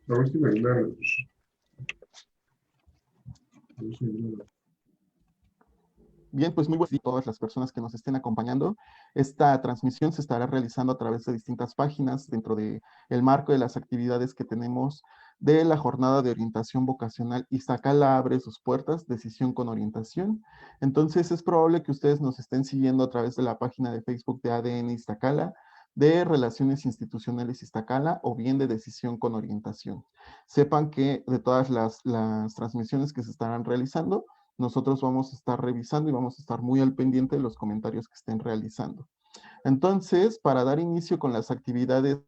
A ver si me ayudan. A ver si me ayudan. Bien, pues muy buenos días a todas las personas que nos estén acompañando. Esta transmisión se estará realizando a través de distintas páginas dentro del marco de las actividades que tenemos de la jornada de orientación vocacional Iztacala abre sus puertas, decisión con orientación. Entonces es probable que ustedes nos estén siguiendo a través de la página de Facebook de ADN Iztacala, de Relaciones Institucionales Iztacala o bien de Decisión con Orientación. Sepan que de todas las transmisiones que se estarán realizando, nosotros vamos a estar revisando y vamos a estar muy al pendiente de los comentarios que estén realizando. Entonces, para dar inicio con las actividades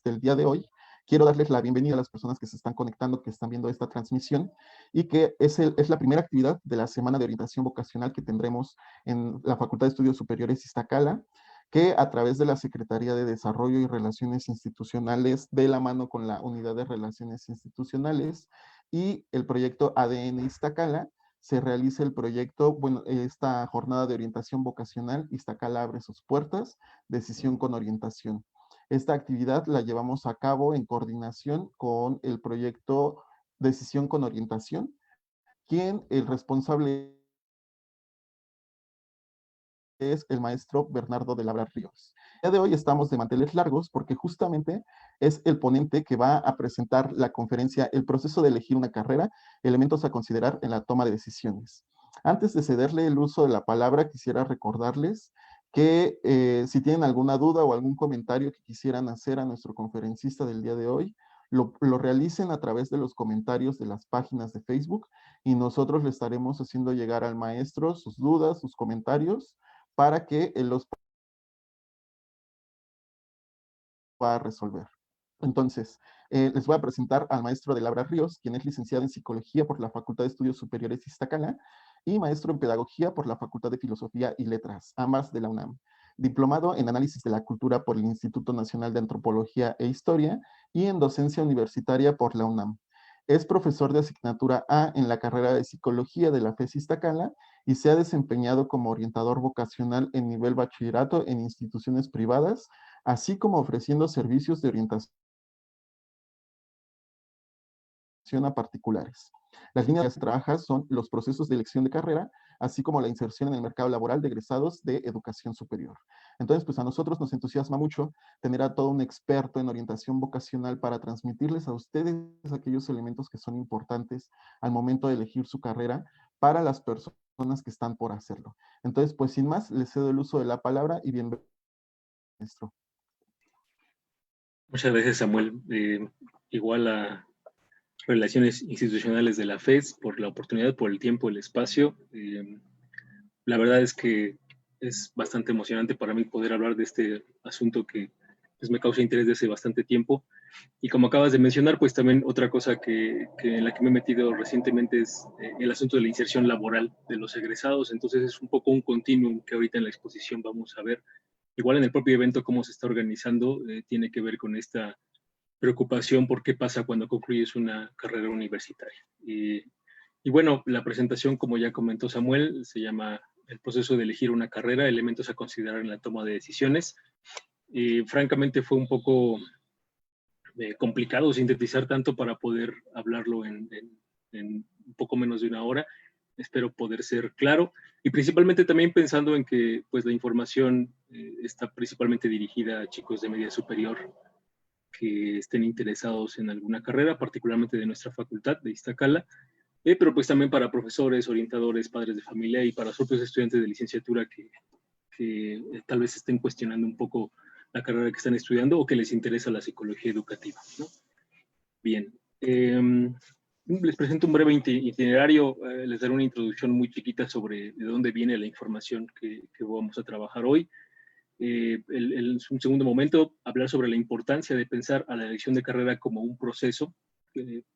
del día de hoy, quiero darles la bienvenida a las personas que se están conectando, que están viendo esta transmisión y que es la primera actividad de la Semana de Orientación Vocacional que tendremos en la Facultad de Estudios Superiores Iztacala, que a través de la Secretaría de Desarrollo y Relaciones Institucionales, de la mano con la Unidad de Relaciones Institucionales y el proyecto ADN Iztacala, se realiza el proyecto, bueno, esta jornada de orientación vocacional, Iztacala abre sus puertas, decisión con orientación. Esta actividad la llevamos a cabo en coordinación con el proyecto Decisión con Orientación, quien el responsable es el maestro Bernardo de Labra Ríos. El día de hoy estamos de manteles largos porque justamente es el ponente que va a presentar la conferencia El proceso de elegir una carrera, elementos a considerar en la toma de decisiones. Antes de cederle el uso de la palabra, quisiera recordarles que si tienen alguna duda o algún comentario que quisieran hacer a nuestro conferencista del día de hoy, lo realicen a través de los comentarios de las páginas de Facebook y nosotros le estaremos haciendo llegar al maestro sus dudas, sus comentarios, para que él los pueda resolver. Entonces, les voy a presentar al maestro de Labra Ríos, quien es licenciado en Psicología por la Facultad de Estudios Superiores Iztacala y maestro en Pedagogía por la Facultad de Filosofía y Letras, ambas de la UNAM. Diplomado en Análisis de la Cultura por el Instituto Nacional de Antropología e Historia y en Docencia Universitaria por la UNAM. Es profesor de asignatura A en la carrera de Psicología de la FES Iztacala y se ha desempeñado como orientador vocacional en nivel bachillerato en instituciones privadas, así como ofreciendo servicios de orientación a particulares. Las líneas que se trabaja son los procesos de elección de carrera, así como la inserción en el mercado laboral de egresados de educación superior. Entonces, pues a nosotros nos entusiasma mucho tener a todo un experto en orientación vocacional para transmitirles a ustedes aquellos elementos que son importantes al momento de elegir su carrera para las personas que están por hacerlo. Entonces, pues sin más, les cedo el uso de la palabra y bienvenido, maestro. Muchas gracias, Samuel. Igual a Relaciones Institucionales de la FES por la oportunidad, por el tiempo, el espacio. La verdad es que es bastante emocionante para mí poder hablar de este asunto que pues, me causa interés desde bastante tiempo. Y como acabas de mencionar, pues también otra cosa que en la que me he metido recientemente es el asunto de la inserción laboral de los egresados. Entonces es un poco un continuum que ahorita en la exposición vamos a ver. Igual en el propio evento, cómo se está organizando, tiene que ver con esta preocupación por qué pasa cuando concluyes una carrera universitaria. Y bueno, la presentación, como ya comentó Samuel, se llama El proceso de elegir una carrera, elementos a considerar en la toma de decisiones. Francamente fue un poco complicado sintetizar tanto para poder hablarlo en un poco menos de una hora. Espero poder ser claro y principalmente también pensando en que pues, la información está principalmente dirigida a chicos de media superior que estén interesados en alguna carrera, particularmente de nuestra facultad de Iztacala, pero pues también para profesores, orientadores, padres de familia y para los propios estudiantes de licenciatura que tal vez estén cuestionando un poco la carrera que están estudiando o que les interesa la psicología educativa, ¿no? Bien, les presento un breve itinerario, les daré una introducción muy chiquita sobre de dónde viene la información que vamos a trabajar hoy. Un segundo momento, hablar sobre la importancia de pensar a la elección de carrera como un proceso.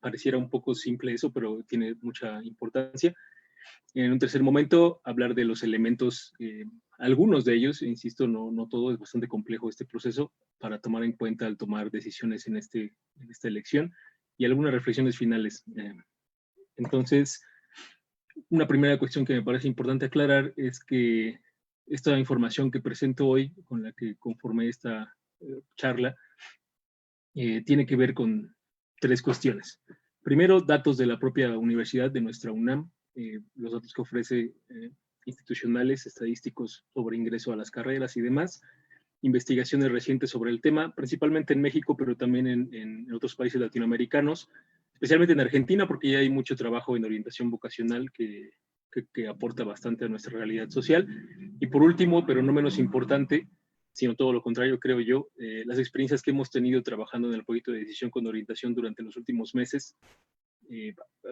Pareciera un poco simple eso, pero tiene mucha importancia. En un tercer momento, hablar de los elementos, algunos de ellos, insisto, no todo, es bastante complejo este proceso para tomar en cuenta al tomar decisiones en esta elección y algunas reflexiones finales. Entonces, una primera cuestión que me parece importante aclarar es que esta información que presento hoy, con la que conformé esta charla, tiene que ver con 3 cuestiones. Primero, datos de la propia universidad, de nuestra UNAM, los datos que ofrece institucionales, estadísticos sobre ingreso a las carreras y demás, investigaciones recientes sobre el tema, principalmente en México, pero también en otros países latinoamericanos, especialmente en Argentina, porque ya hay mucho trabajo en orientación vocacional que aporta bastante a nuestra realidad social. Y por último, pero no menos importante, sino todo lo contrario, creo yo, las experiencias que hemos tenido trabajando en el proyecto de decisión con orientación durante los últimos meses,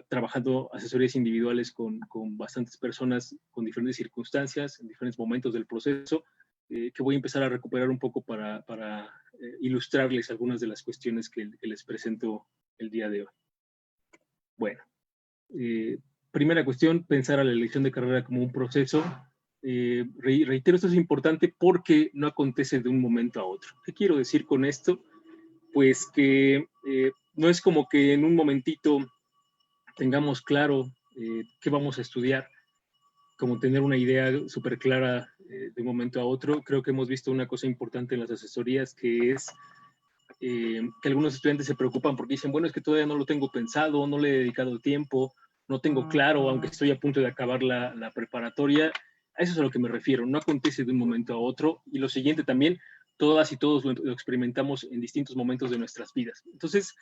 trabajando asesorías individuales con bastantes personas con diferentes circunstancias, en diferentes momentos del proceso, que voy a empezar a recuperar un poco para ilustrarles algunas de las cuestiones que les presento el día de hoy. Bueno, primera cuestión, pensar a la elección de carrera como un proceso. Reitero, esto es importante porque no acontece de un momento a otro. ¿Qué quiero decir con esto? Pues que no es como que en un momentito tengamos claro qué vamos a estudiar, como tener una idea súper clara de un momento a otro. Creo que hemos visto una cosa importante en las asesorías, que es que algunos estudiantes se preocupan porque dicen, bueno, es que todavía no lo tengo pensado, no le he dedicado tiempo, no tengo claro, aunque estoy a punto de acabar la preparatoria. A eso es a lo que me refiero, no acontece de un momento a otro. Y lo siguiente también, todas y todos lo experimentamos en distintos momentos de nuestras vidas. Entonces,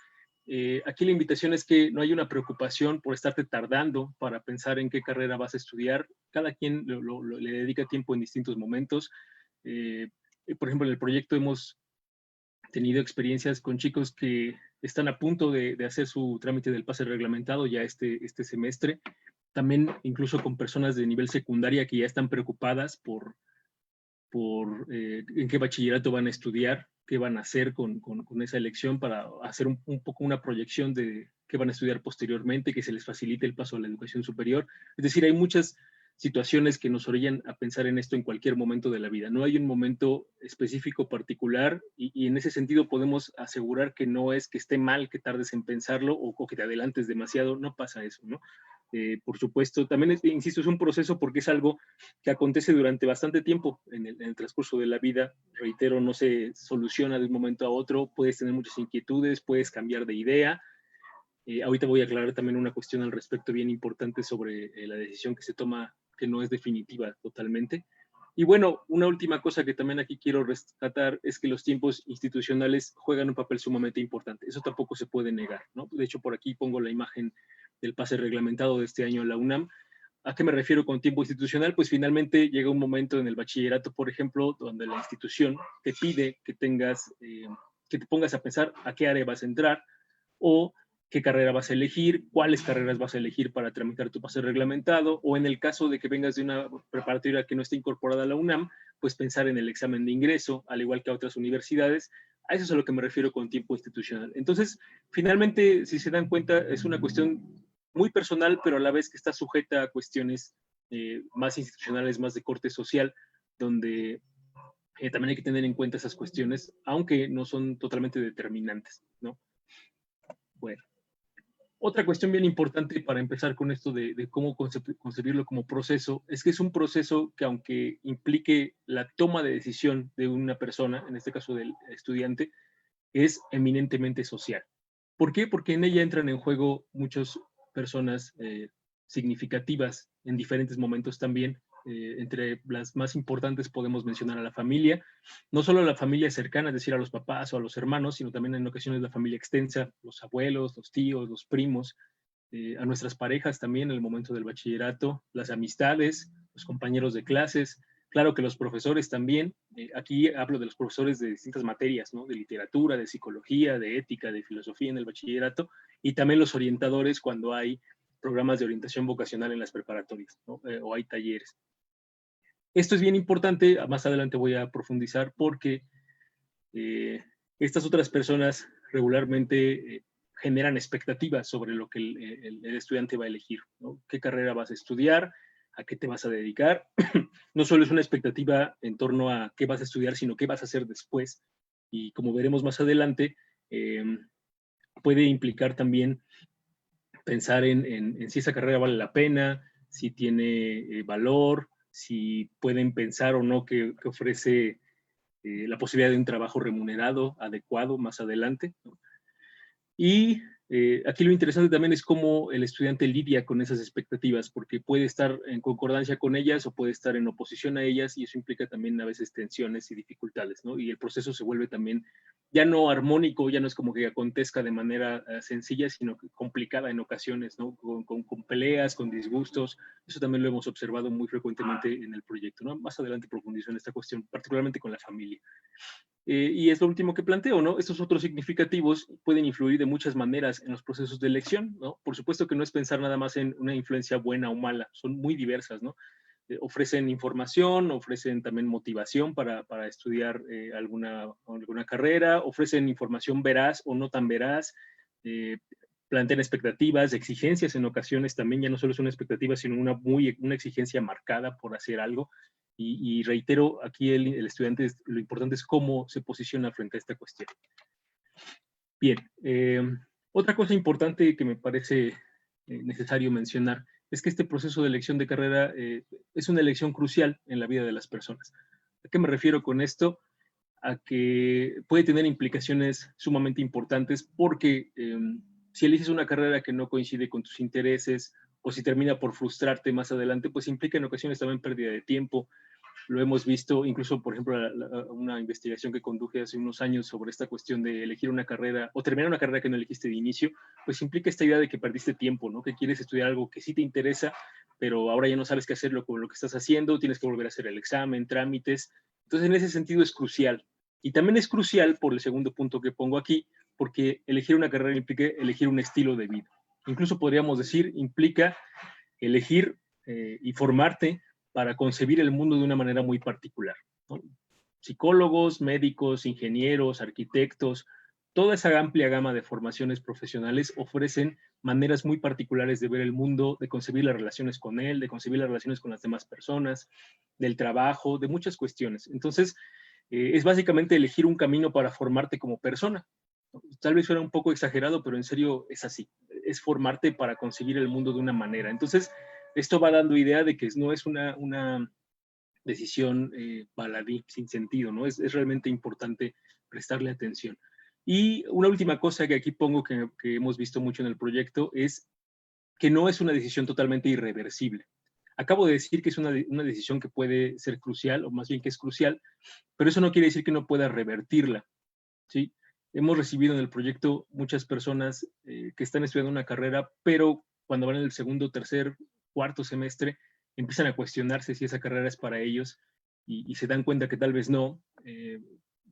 aquí la invitación es que no hay una preocupación por estarte tardando para pensar en qué carrera vas a estudiar. Cada quien le dedica tiempo en distintos momentos. Por ejemplo, en el proyecto hemos tenido experiencias con chicos que están a punto de hacer su trámite del pase reglamentado ya este semestre. También incluso con personas de nivel secundaria que ya están preocupadas por en qué bachillerato van a estudiar, qué van a hacer con esa elección para hacer un poco una proyección de qué van a estudiar posteriormente, que se les facilite el paso a la educación superior. Es decir, hay muchas situaciones que nos orillan a pensar en esto en cualquier momento de la vida. No hay un momento específico particular y en ese sentido podemos asegurar que no es que esté mal que tardes en pensarlo o que te adelantes demasiado, no pasa eso, ¿no? Por supuesto, también, insisto, es un proceso porque es algo que acontece durante bastante tiempo en el transcurso de la vida. Reitero, no se soluciona de un momento a otro, puedes tener muchas inquietudes, puedes cambiar de idea. Ahorita voy a aclarar también una cuestión al respecto bien importante sobre la decisión que se toma, que no es definitiva totalmente. Y bueno, una última cosa que también aquí quiero rescatar es que los tiempos institucionales juegan un papel sumamente importante. Eso tampoco se puede negar, ¿no? De hecho, por aquí pongo la imagen del pase reglamentado de este año en la UNAM. ¿A qué me refiero con tiempo institucional? Pues finalmente llega un momento en el bachillerato, por ejemplo, donde la institución te pide que que te pongas a pensar a qué área vas a entrar o qué carrera vas a elegir, cuáles carreras vas a elegir para tramitar tu pase reglamentado, o en el caso de que vengas de una preparatoria que no esté incorporada a la UNAM, pues pensar en el examen de ingreso, al igual que a otras universidades. A eso es a lo que me refiero con tiempo institucional. Entonces, finalmente, si se dan cuenta, es una cuestión muy personal, pero a la vez que está sujeta a cuestiones más institucionales, más de corte social, donde también hay que tener en cuenta esas cuestiones, aunque no son totalmente determinantes, ¿no? Bueno. Otra cuestión bien importante para empezar con esto de cómo concebirlo como proceso, es que es un proceso que aunque implique la toma de decisión de una persona, en este caso del estudiante, es eminentemente social. ¿Por qué? Porque en ella entran en juego muchas personas significativas en diferentes momentos también. Entre las más importantes podemos mencionar a la familia, no solo a la familia cercana, es decir, a los papás o a los hermanos, sino también en ocasiones la familia extensa, los abuelos, los tíos, los primos, a nuestras parejas también en el momento del bachillerato, las amistades, los compañeros de clases, claro que los profesores también. Aquí hablo de los profesores de distintas materias, ¿no? De literatura, de psicología, de ética, de filosofía en el bachillerato, y también los orientadores cuando hay programas de orientación vocacional en las preparatorias, ¿no? O hay talleres. Esto es bien importante, más adelante voy a profundizar porque estas otras personas regularmente generan expectativas sobre lo que el estudiante va a elegir, ¿no? ¿Qué carrera vas a estudiar? ¿A qué te vas a dedicar? No solo es una expectativa en torno a qué vas a estudiar, sino qué vas a hacer después. Y como veremos más adelante, puede implicar también pensar en si esa carrera vale la pena, si tiene valor, si pueden pensar o no que ofrece la posibilidad de un trabajo remunerado adecuado más adelante, ¿no? Y aquí lo interesante también es cómo el estudiante lidia con esas expectativas, porque puede estar en concordancia con ellas o puede estar en oposición a ellas, y eso implica también a veces tensiones y dificultades, ¿no? Y el proceso se vuelve también ya no armónico, ya no es como que acontezca de manera sencilla, sino complicada en ocasiones, ¿no? Con peleas, con disgustos. Eso también lo hemos observado muy frecuentemente en el proyecto, ¿no? Más adelante profundizo en esta cuestión, particularmente con la familia. Y es lo último que planteo, ¿no? Estos otros significativos pueden influir de muchas maneras en los procesos de elección, ¿no? Por supuesto que no es pensar nada más en una influencia buena o mala, son muy diversas, ¿no? Ofrecen información, ofrecen también motivación para estudiar alguna carrera, ofrecen información veraz o no tan veraz, eh, plantean expectativas, exigencias en ocasiones también, ya no solo es una expectativa, sino una exigencia marcada por hacer algo. Y reitero, aquí el estudiante, lo importante es cómo se posiciona frente a esta cuestión. Bien, otra cosa importante que me parece necesario mencionar es que este proceso de elección de carrera es una elección crucial en la vida de las personas. ¿A qué me refiero con esto? A que puede tener implicaciones sumamente importantes porque si eliges una carrera que no coincide con tus intereses o si termina por frustrarte más adelante, pues implica en ocasiones también pérdida de tiempo. Lo hemos visto, incluso, por ejemplo, una investigación que conduje hace unos años sobre esta cuestión de elegir una carrera o terminar una carrera que no elegiste de inicio, pues implica esta idea de que perdiste tiempo, ¿no? Que quieres estudiar algo que sí te interesa, pero ahora ya no sabes qué hacerlo con lo que estás haciendo, tienes que volver a hacer el examen, trámites. Entonces, en ese sentido es crucial. Y también es crucial, por el segundo punto que pongo aquí, porque elegir una carrera implica elegir un estilo de vida. Incluso podríamos decir, implica elegir y formarte para concebir el mundo de una manera muy particular, ¿no? Psicólogos, médicos, ingenieros, arquitectos, toda esa amplia gama de formaciones profesionales ofrecen maneras muy particulares de ver el mundo, de concebir las relaciones con él, de concebir las relaciones con las demás personas, del trabajo, de muchas cuestiones. Entonces, es básicamente elegir un camino para formarte como persona. Tal vez fuera un poco exagerado, pero en serio es así. Es formarte para concebir el mundo de una manera. Entonces, esto va dando idea de que no es una decisión baladí, sin sentido, ¿no? Es realmente importante prestarle atención. Y una última cosa que aquí pongo que hemos visto mucho en el proyecto es que no es una decisión totalmente irreversible. Acabo de decir que es una decisión que puede ser crucial, o más bien que es crucial, pero eso no quiere decir que no pueda revertirla, ¿sí? Hemos recibido en el proyecto muchas personas que están estudiando una carrera, pero cuando van en el segundo, tercer, cuarto semestre, empiezan a cuestionarse si esa carrera es para ellos y se dan cuenta que tal vez no.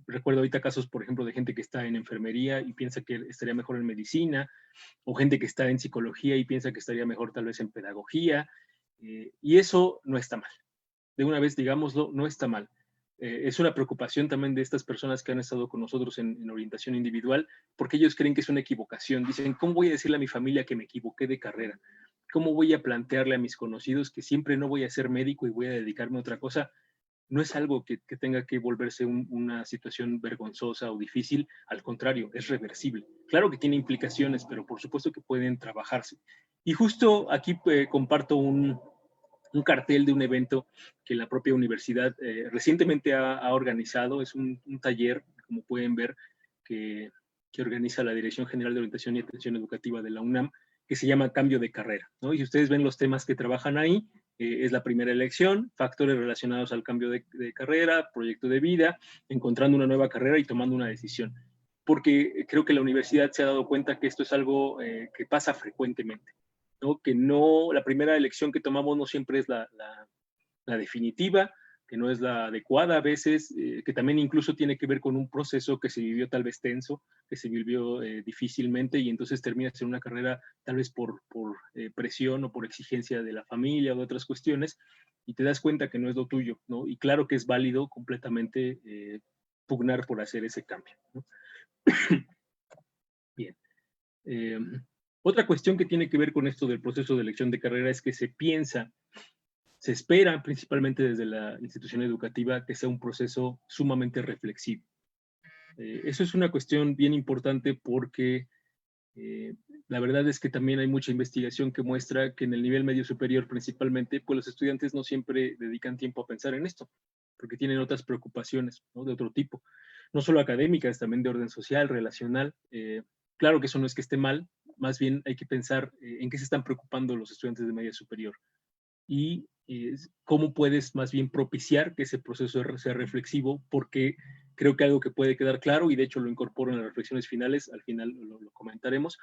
Recuerdo ahorita casos, por ejemplo, de gente que está en enfermería y piensa que estaría mejor en medicina, o gente que está en psicología y piensa que estaría mejor tal vez en pedagogía, y eso no está mal. De una vez, digámoslo, no está mal. Es una preocupación también de estas personas que han estado con nosotros en orientación individual, porque ellos creen que es una equivocación. Dicen, ¿cómo voy a decirle a mi familia que me equivoqué de carrera? ¿Cómo voy a plantearle a mis conocidos que siempre no voy a ser médico y voy a dedicarme a otra cosa? No es algo que tenga que volverse una situación vergonzosa o difícil, al contrario, es reversible. Claro que tiene implicaciones, pero por supuesto que pueden trabajarse. Y justo aquí comparto un cartel de un evento que la propia universidad recientemente ha organizado. Es un taller, como pueden ver, que organiza la Dirección General de Orientación y Atención Educativa de la UNAM, que se llama Cambio de Carrera, ¿no? Y ustedes ven los temas que trabajan ahí. Es la primera elección, factores relacionados al cambio de carrera, proyecto de vida, encontrando una nueva carrera y tomando una decisión. Porque creo que la universidad se ha dado cuenta que esto es algo que pasa frecuentemente, ¿no? Que no, la primera elección que tomamos no siempre es la definitiva, que no es la adecuada a veces, que también incluso tiene que ver con un proceso que se vivió tal vez tenso, que se vivió difícilmente y entonces terminas en una carrera tal vez por presión o por exigencia de la familia o de otras cuestiones y te das cuenta que no es lo tuyo, ¿no? Y claro que es válido completamente pugnar por hacer ese cambio, ¿no? Bien. Otra cuestión que tiene que ver con esto del proceso de elección de carrera es que se espera principalmente desde la institución educativa que sea un proceso sumamente reflexivo. Eso es una cuestión bien importante porque la verdad es que también hay mucha investigación que muestra que en el nivel medio superior principalmente, pues los estudiantes no siempre dedican tiempo a pensar en esto. porque tienen otras preocupaciones, ¿no? De otro tipo, no solo académicas, también de orden social, relacional. Claro que eso no es que esté mal, más bien hay que pensar en qué se están preocupando los estudiantes de media superior y cómo puedes más bien propiciar que ese proceso sea reflexivo, porque creo que algo que puede quedar claro, y de hecho lo incorporo en las reflexiones finales, al final lo comentaremos,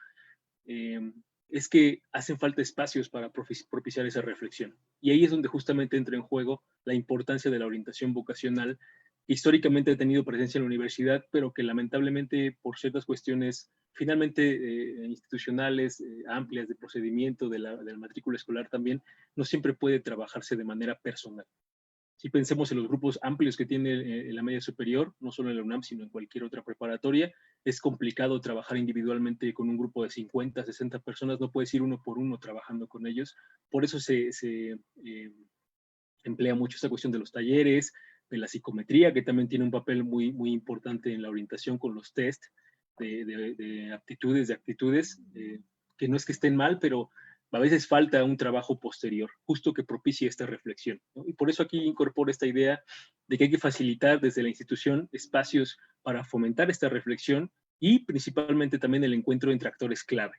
es que hacen falta espacios para propiciar esa reflexión. Y ahí es donde justamente entra en juego la importancia de la orientación vocacional, que históricamente ha tenido presencia en la universidad, pero que lamentablemente por ciertas cuestiones finalmente institucionales, amplias de procedimiento, de la matrícula escolar también, no siempre puede trabajarse de manera personal. Si pensemos en los grupos amplios que tiene la media superior, no solo en la UNAM, sino en cualquier otra preparatoria, es complicado trabajar individualmente con un grupo de 50, 60 personas, no puedes ir uno por uno trabajando con ellos. Por eso se emplea mucho esta cuestión de los talleres, de la psicometría, que también tiene un papel muy, muy importante en la orientación con los test de aptitudes, de actitudes, que no es que estén mal, pero a veces falta un trabajo posterior, justo que propicie esta reflexión, ¿no? Y por eso aquí incorporo esta idea de que hay que facilitar desde la institución espacios para fomentar esta reflexión y principalmente también el encuentro entre actores clave.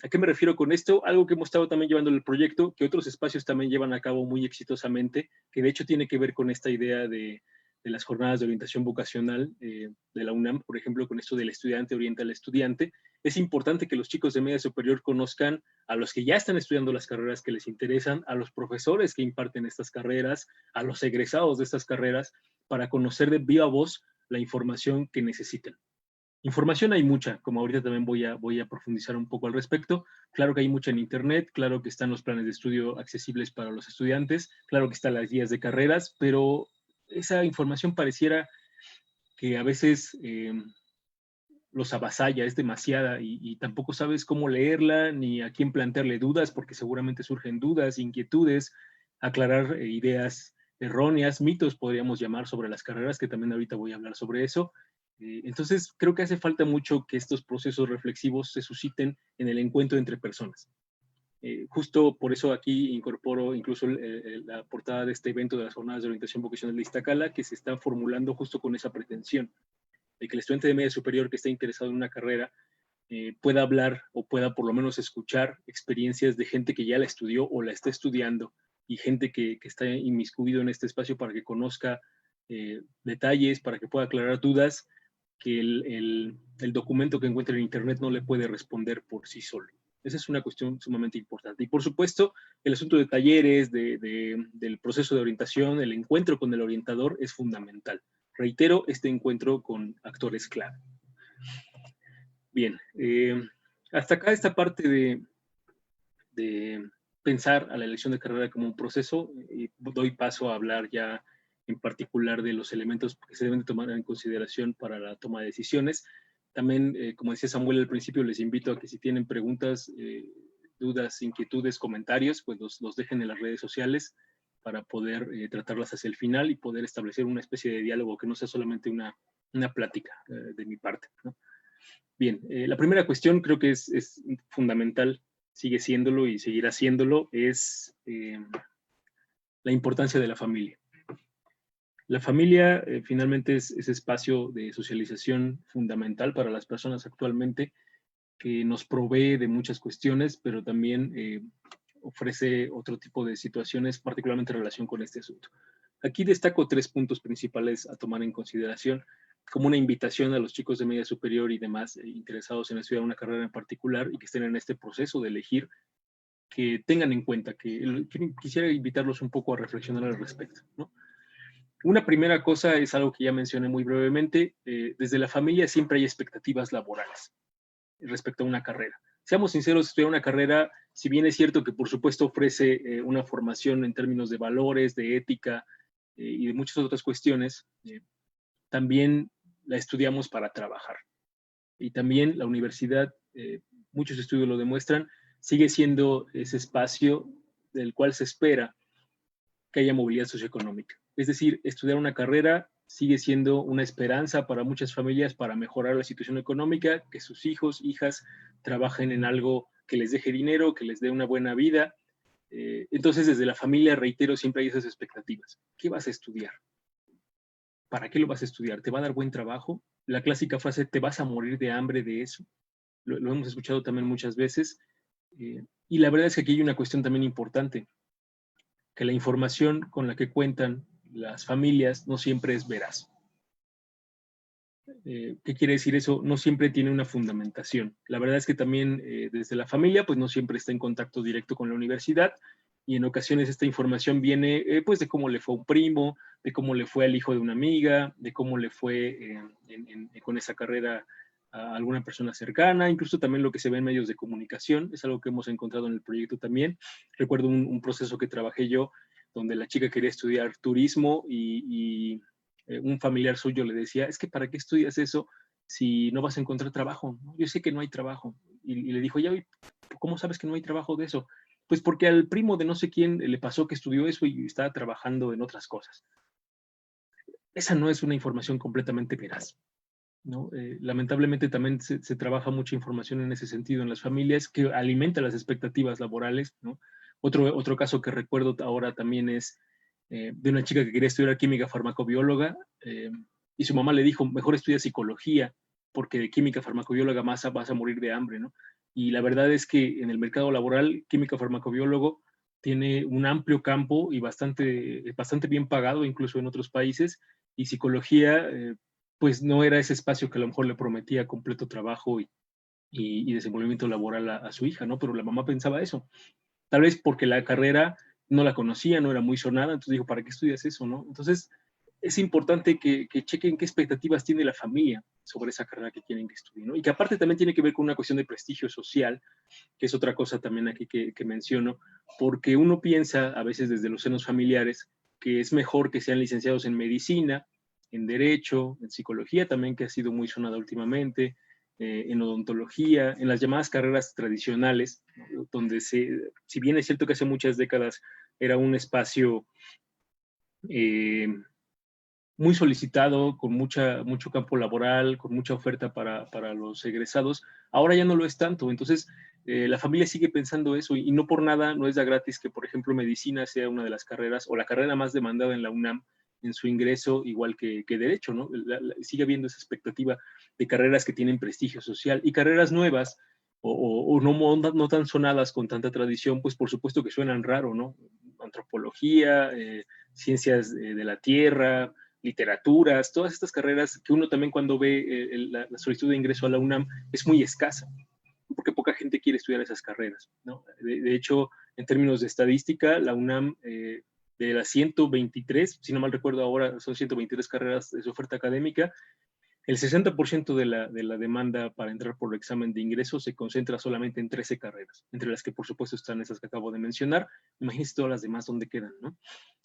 ¿A qué me refiero con esto? Algo que hemos estado también llevando en el proyecto, que otros espacios también llevan a cabo muy exitosamente, que de hecho tiene que ver con esta idea de las jornadas de orientación vocacional de la UNAM, por ejemplo, con esto del estudiante orienta al estudiante. Es importante que los chicos de media superior conozcan a los que ya están estudiando las carreras que les interesan, a los profesores que imparten estas carreras, a los egresados de estas carreras, para conocer de viva voz la información que necesitan. Información hay mucha, como ahorita también voy a profundizar un poco al respecto. Claro que hay mucha en internet, claro que están los planes de estudio accesibles para los estudiantes, claro que están las guías de carreras, pero esa información pareciera que a veces los avasalla, es demasiada y tampoco sabes cómo leerla ni a quién plantearle dudas, porque seguramente surgen dudas, inquietudes, aclarar ideas erróneas, mitos podríamos llamar sobre las carreras, que también ahorita voy a hablar sobre eso. Entonces, creo que hace falta mucho que estos procesos reflexivos se susciten en el encuentro entre personas. Justo por eso aquí incorporo incluso la portada de este evento de las jornadas de orientación vocacional de Iztacala, que se está formulando justo con esa pretensión, de que el estudiante de media superior que esté interesado en una carrera pueda hablar o pueda por lo menos escuchar experiencias de gente que ya la estudió o la está estudiando y gente que está inmiscuido en este espacio para que conozca detalles, para que pueda aclarar dudas que el documento que encuentra en internet no le puede responder por sí solo. Esa es una cuestión sumamente importante. Y por supuesto, el asunto de talleres, del proceso de orientación, el encuentro con el orientador es fundamental. Reitero, este encuentro con actores clave. Bien, hasta acá esta parte de pensar a la elección de carrera como un proceso, y doy paso a hablar ya en particular de los elementos que se deben de tomar en consideración para la toma de decisiones. También, como decía Samuel al principio, les invito a que si tienen preguntas, dudas, inquietudes, comentarios, pues los dejen en las redes sociales para poder tratarlas hacia el final y poder establecer una especie de diálogo que no sea solamente una plática de mi parte, ¿no? Bien, la primera cuestión creo que es fundamental, sigue siéndolo y seguirá siéndolo, es la importancia de la familia. La familia finalmente es ese espacio de socialización fundamental para las personas actualmente, que nos provee de muchas cuestiones, pero también ofrece otro tipo de situaciones, particularmente en relación con este asunto. Aquí destaco 3 puntos principales a tomar en consideración como una invitación a los chicos de media superior y demás interesados en estudiar una carrera en particular y que estén en este proceso de elegir, que tengan en cuenta, que quisiera invitarlos un poco a reflexionar al respecto, ¿no? Una primera cosa es algo que ya mencioné muy brevemente. Desde la familia siempre hay expectativas laborales respecto a una carrera. Seamos sinceros, estudiar una carrera, si bien es cierto que por supuesto ofrece una formación en términos de valores, de ética y de muchas otras cuestiones, también la estudiamos para trabajar. Y también la universidad, muchos estudios lo demuestran, sigue siendo ese espacio del cual se espera que haya movilidad socioeconómica. Es decir, estudiar una carrera sigue siendo una esperanza para muchas familias para mejorar la situación económica, que sus hijos, hijas trabajen en algo que les deje dinero, que les dé una buena vida. Entonces, desde la familia, reitero, siempre hay esas expectativas. ¿Qué vas a estudiar? ¿para qué lo vas a estudiar? ¿Te va a dar buen trabajo? La clásica frase, ¿te vas a morir de hambre de eso? Lo hemos escuchado también muchas veces. Y la verdad es que aquí hay una cuestión también importante, que la información con la que cuentan las familias no siempre es veraz. ¿Qué quiere decir eso? No siempre tiene una fundamentación. La verdad es que también desde la familia, pues no siempre está en contacto directo con la universidad, y en ocasiones esta información viene pues de cómo le fue a un primo, de cómo le fue al hijo de una amiga, de cómo le fue con esa carrera a alguna persona cercana, incluso también lo que se ve en medios de comunicación, es algo que hemos encontrado en el proyecto también. Recuerdo un proceso que trabajé yo, donde la chica quería estudiar turismo y un familiar suyo le decía, es que ¿para qué estudias eso si no vas a encontrar trabajo? Yo sé que no hay trabajo. Y le dijo, ya, ¿cómo sabes que no hay trabajo de eso? Pues porque al primo de no sé quién le pasó que estudió eso y estaba trabajando en otras cosas. Esa no es una información completamente veraz, ¿no? Lamentablemente también se trabaja mucha información en ese sentido en las familias que alimenta las expectativas laborales, ¿no? Otro caso que recuerdo ahora también es de una chica que quería estudiar química farmacobióloga y su mamá le dijo, mejor estudia psicología porque de química farmacobióloga más vas a morir de hambre, ¿no? Y la verdad es que en el mercado laboral, química farmacobiólogo tiene un amplio campo y bastante bien pagado, incluso en otros países, y psicología, pues no era ese espacio que a lo mejor le prometía completo trabajo y desenvolvimiento laboral a su hija, ¿no? Pero la mamá pensaba eso. Tal vez porque la carrera no la conocía, no era muy sonada, entonces dijo, ¿para qué estudias eso, no? Entonces, es importante que chequen qué expectativas tiene la familia sobre esa carrera que quieren que estudien, ¿no? Y que aparte también tiene que ver con una cuestión de prestigio social, que es otra cosa también aquí que menciono, porque uno piensa a veces desde los senos familiares que es mejor que sean licenciados en medicina, en derecho, en psicología también, que ha sido muy sonada últimamente, en odontología, en las llamadas carreras tradicionales, donde si bien es cierto que hace muchas décadas era un espacio muy solicitado, con mucho campo laboral, con mucha oferta para los egresados, ahora ya no lo es tanto. Entonces, la familia sigue pensando eso y no por nada, no es de gratis que, por ejemplo, medicina sea una de las carreras o la carrera más demandada en la UNAM en su ingreso, igual que derecho, ¿no? Sigue habiendo esa expectativa de carreras que tienen prestigio social y carreras nuevas o no tan sonadas con tanta tradición, pues por supuesto que suenan raro, ¿no? Antropología, ciencias de la tierra, literaturas, todas estas carreras que uno también cuando ve la solicitud de ingreso a la UNAM es muy escasa, porque poca gente quiere estudiar esas carreras, ¿no? De hecho, en términos de estadística, la UNAM, de las 123, si no mal recuerdo ahora, son 123 carreras de su oferta académica, el 60% de la demanda para entrar por el examen de ingreso se concentra solamente en 13 carreras, entre las que por supuesto están esas que acabo de mencionar. Imagínense todas las demás dónde quedan, ¿no?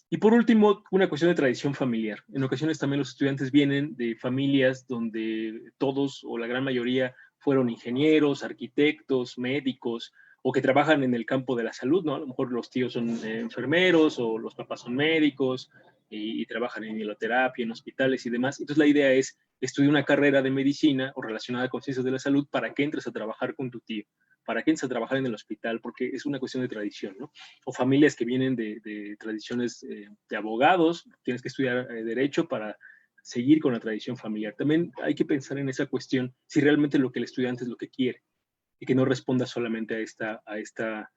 Y por último, una cuestión de tradición familiar. En ocasiones también los estudiantes vienen de familias donde todos o la gran mayoría fueron ingenieros, arquitectos, médicos, o que trabajan en el campo de la salud, ¿no? A lo mejor los tíos son enfermeros o los papás son médicos y trabajan en hieloterapia, en hospitales y demás. Entonces la idea es estudiar una carrera de medicina o relacionada con ciencias de la salud para que entres a trabajar con tu tío, para que entres a trabajar en el hospital, porque es una cuestión de tradición, ¿no? O familias que vienen de tradiciones de abogados, tienes que estudiar derecho para seguir con la tradición familiar. También hay que pensar en esa cuestión, si realmente lo que el estudiante es lo que quiere y que no responda solamente a esta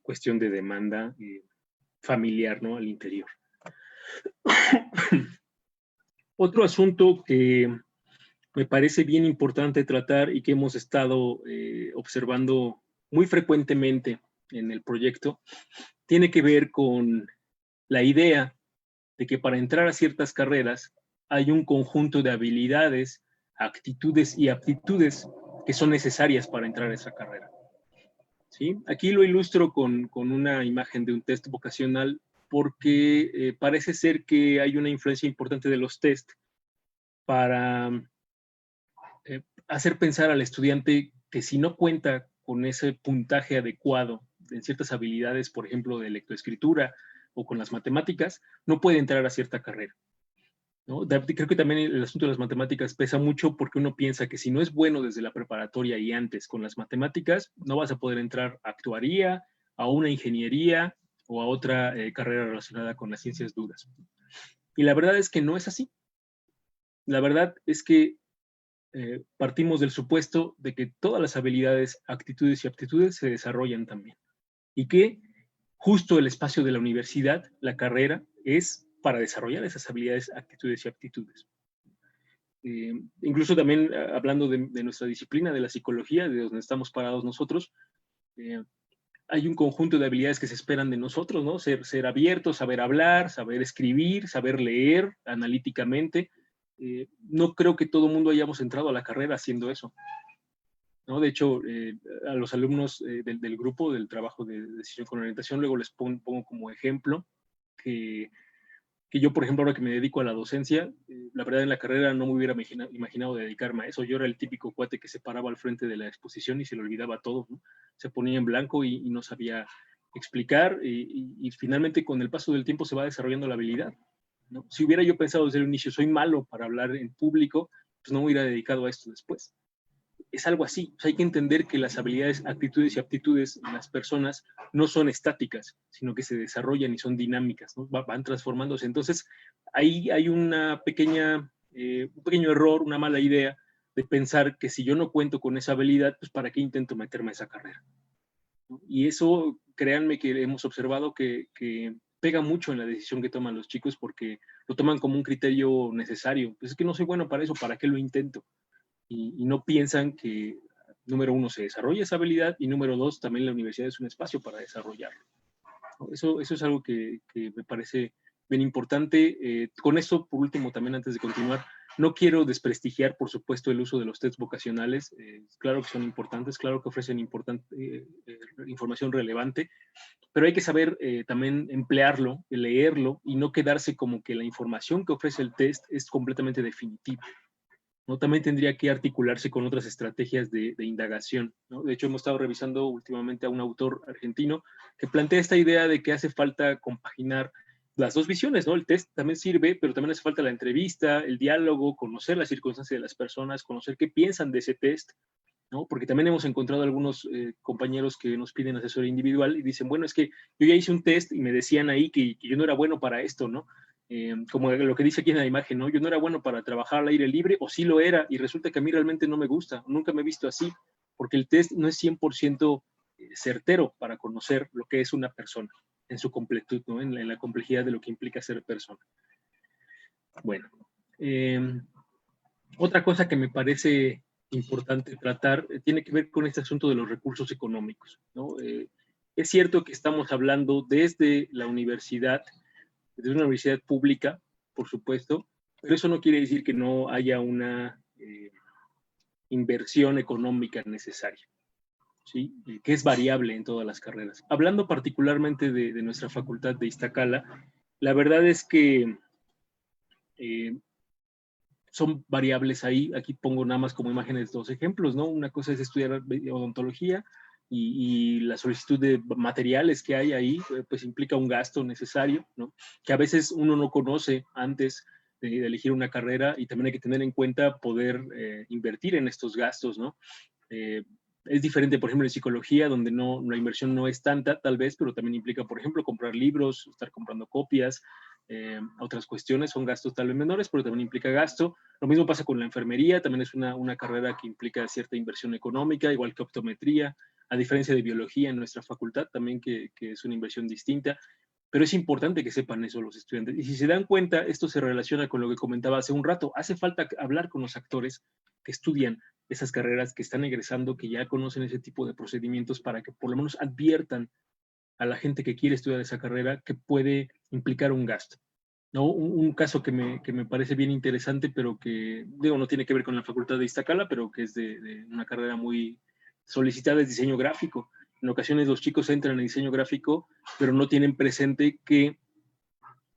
cuestión de demanda familiar, ¿no? Al interior. Otro asunto que me parece bien importante tratar y que hemos estado observando muy frecuentemente en el proyecto, tiene que ver con la idea de que para entrar a ciertas carreras hay un conjunto de habilidades, actitudes y aptitudes que son necesarias para entrar a esa carrera. ¿Sí? Aquí lo ilustro con una imagen de un test vocacional porque parece ser que hay una influencia importante de los test para hacer pensar al estudiante que si no cuenta con ese puntaje adecuado en ciertas habilidades, por ejemplo, de lectoescritura o con las matemáticas, no puede entrar a cierta carrera, ¿no? Creo que también el asunto de las matemáticas pesa mucho porque uno piensa que si no es bueno desde la preparatoria y antes con las matemáticas, no vas a poder entrar a actuaría, a una ingeniería o a otra carrera relacionada con las ciencias duras. Y la verdad es que no es así. La verdad es que partimos del supuesto de que todas las habilidades, actitudes y aptitudes se desarrollan también. Y que justo el espacio de la universidad, la carrera, es para desarrollar esas habilidades, actitudes y aptitudes. Incluso también hablando de nuestra disciplina, de la psicología, de donde estamos parados nosotros, hay un conjunto de habilidades que se esperan de nosotros, ¿no? Ser abiertos, saber hablar, saber escribir, saber leer analíticamente. No creo que todo el mundo hayamos entrado a la carrera haciendo eso, ¿no? De hecho, a los alumnos del grupo del trabajo de decisión con orientación, luego les pongo como ejemplo que yo, por ejemplo, ahora que me dedico a la docencia, la verdad en la carrera no me hubiera imaginado dedicarme a eso. Yo era el típico cuate que se paraba al frente de la exposición y se le olvidaba todo, ¿no? Se ponía en blanco y no sabía explicar y finalmente con el paso del tiempo se va desarrollando la habilidad, ¿no? Si hubiera yo pensado desde el inicio, soy malo para hablar en público, pues no me hubiera dedicado a esto después. Es algo así. O sea, hay que entender que las habilidades, actitudes y aptitudes en las personas no son estáticas, sino que se desarrollan y son dinámicas, ¿no? Van transformándose. Entonces, ahí hay un pequeño error, una mala idea de pensar que si yo no cuento con esa habilidad, pues ¿para qué intento meterme a esa carrera? ¿No? Y eso, créanme que hemos observado que pega mucho en la decisión que toman los chicos porque lo toman como un criterio necesario. Pues es que no soy bueno para eso, ¿para qué lo intento? Y no piensan que, número uno, se desarrolla esa habilidad y número dos, también la universidad es un espacio para desarrollarlo, ¿no? Eso es algo que me parece bien importante. Con esto, por último, también antes de continuar, no quiero desprestigiar, por supuesto, el uso de los tests vocacionales. Claro que son importantes, claro que ofrecen información relevante, pero hay que saber también emplearlo, leerlo y no quedarse como que la información que ofrece el test es completamente definitiva, ¿no? También tendría que articularse con otras estrategias de indagación, ¿no? De hecho, hemos estado revisando últimamente a un autor argentino que plantea esta idea de que hace falta compaginar las dos visiones, ¿no? El test también sirve, pero también hace falta la entrevista, el diálogo, conocer las circunstancias de las personas, conocer qué piensan de ese test, ¿no? Porque también hemos encontrado algunos compañeros que nos piden asesoría individual y dicen, bueno, es que yo ya hice un test y me decían ahí que yo no era bueno para esto, ¿no? Como lo que dice aquí en la imagen, ¿no? Yo no era bueno para trabajar al aire libre, o sí lo era, y resulta que a mí realmente no me gusta, nunca me he visto así, porque el test no es 100% certero para conocer lo que es una persona en su completud, ¿no? En la complejidad de lo que implica ser persona. Bueno, otra cosa que me parece importante tratar tiene que ver con este asunto de los recursos económicos, ¿no? Es cierto que estamos hablando desde la universidad, desde una universidad pública, por supuesto, pero eso no quiere decir que no haya una inversión económica necesaria, ¿sí? Que es variable en todas las carreras. Hablando particularmente de nuestra facultad de Iztacala, la verdad es que son variables ahí. Aquí pongo nada más como imágenes dos ejemplos, ¿no? Una cosa es estudiar odontología y la solicitud de materiales que hay ahí, pues implica un gasto necesario, ¿no? Que a veces uno no conoce antes de elegir una carrera y también hay que tener en cuenta poder invertir en estos gastos, ¿no? Es diferente, por ejemplo, en psicología, donde la inversión no es tanta, tal vez, pero también implica, por ejemplo, comprar libros, estar comprando copias, otras cuestiones, son gastos tal vez menores, pero también implica gasto. Lo mismo pasa con la enfermería, también es una carrera que implica cierta inversión económica, igual que optometría, a diferencia de biología en nuestra facultad, también que es una inversión distinta. Pero es importante que sepan eso los estudiantes. Y si se dan cuenta, esto se relaciona con lo que comentaba hace un rato. Hace falta hablar con los actores que estudian esas carreras, que están egresando, que ya conocen ese tipo de procedimientos para que por lo menos adviertan a la gente que quiere estudiar esa carrera que puede implicar un gasto, ¿no? Un caso que me parece bien interesante, pero que, digo, no tiene que ver con la facultad de Iztacala, pero que es de una carrera muy solicitada, es diseño gráfico. En ocasiones los chicos entran en diseño gráfico, pero no tienen presente que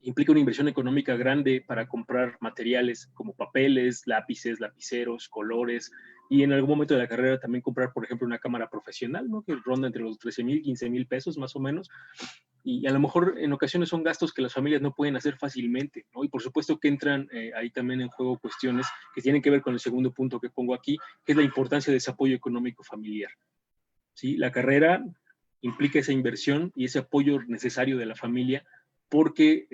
implica una inversión económica grande para comprar materiales como papeles, lápices, lapiceros, colores, y en algún momento de la carrera también comprar, por ejemplo, una cámara profesional, ¿no? Que ronda entre los 13,000, 15,000 pesos más o menos, y a lo mejor en ocasiones son gastos que las familias no pueden hacer fácilmente, ¿no? Y por supuesto que entran ahí también en juego cuestiones que tienen que ver con el segundo punto que pongo aquí, que es la importancia de ese apoyo económico familiar, ¿sí? La carrera implica esa inversión y ese apoyo necesario de la familia porque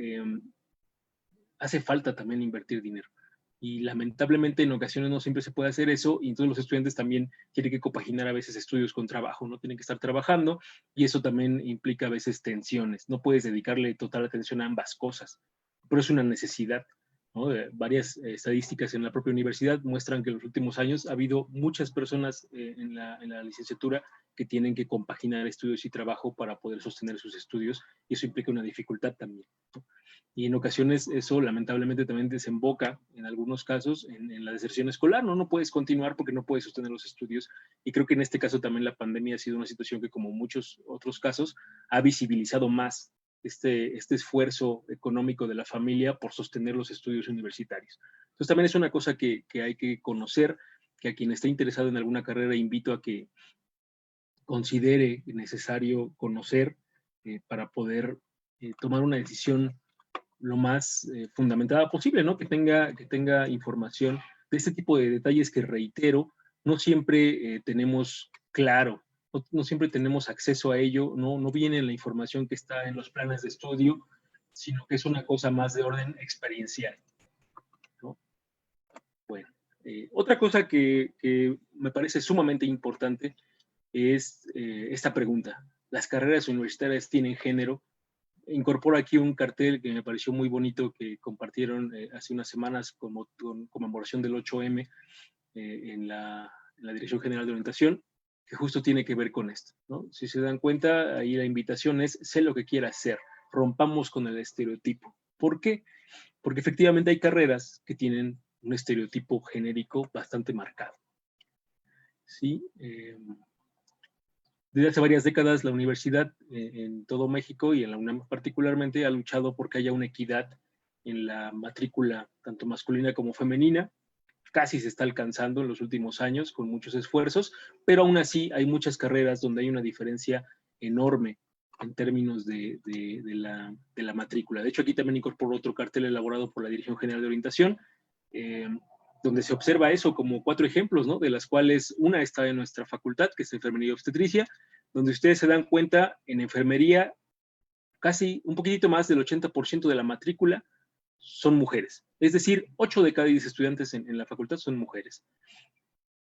hace falta también invertir dinero. y lamentablemente en ocasiones no siempre se puede hacer eso, y entonces los estudiantes también tienen que compaginar a veces estudios con trabajo, ¿no? Tienen que estar trabajando, y eso también implica a veces tensiones. No puedes dedicarle total atención a ambas cosas, pero es una necesidad, ¿no? Varias estadísticas en la propia universidad muestran que en los últimos años ha habido muchas personas en la licenciatura que tienen que compaginar estudios y trabajo para poder sostener sus estudios, y eso implica una dificultad también, ¿no? Y en ocasiones eso lamentablemente también desemboca, en algunos casos, en la deserción escolar, ¿no? No puedes continuar porque no puedes sostener los estudios, y creo que en este caso también la pandemia ha sido una situación que, como muchos otros casos, ha visibilizado más este esfuerzo económico de la familia por sostener los estudios universitarios. Entonces también es una cosa que hay que conocer, que a quien esté interesado en alguna carrera invito a que considere necesario conocer para poder tomar una decisión lo más fundamentada posible, ¿no? Que tenga información de este tipo de detalles que, reitero, no siempre tenemos claro, no siempre tenemos acceso a ello, no viene la información que está en los planes de estudio, sino que es una cosa más de orden experiencial, ¿no? Bueno, otra cosa que me parece sumamente importante es esta pregunta. ¿Las carreras universitarias tienen género? Incorporo aquí un cartel que me pareció muy bonito que compartieron hace unas semanas con conmemoración del 8M en la Dirección General de Orientación, que justo tiene que ver con esto, ¿no? Si se dan cuenta, ahí la invitación es: sé lo que quieras ser, rompamos con el estereotipo. ¿Por qué? Porque efectivamente hay carreras que tienen un estereotipo genérico bastante marcado, ¿sí? Desde hace varias décadas la universidad en todo México y en la UNAM particularmente ha luchado porque haya una equidad en la matrícula tanto masculina como femenina. Casi se está alcanzando en los últimos años con muchos esfuerzos, pero aún así hay muchas carreras donde hay una diferencia enorme en términos de la matrícula. De hecho, aquí también incorporo otro cartel elaborado por la Dirección General de Orientación, eh, donde se observa eso como 4 ejemplos, ¿no? De las cuales una está en nuestra facultad, que es Enfermería y Obstetricia, donde ustedes se dan cuenta, en enfermería, casi un poquitito más del 80% de la matrícula son mujeres. Es decir, 8 de cada 10 estudiantes en la facultad son mujeres.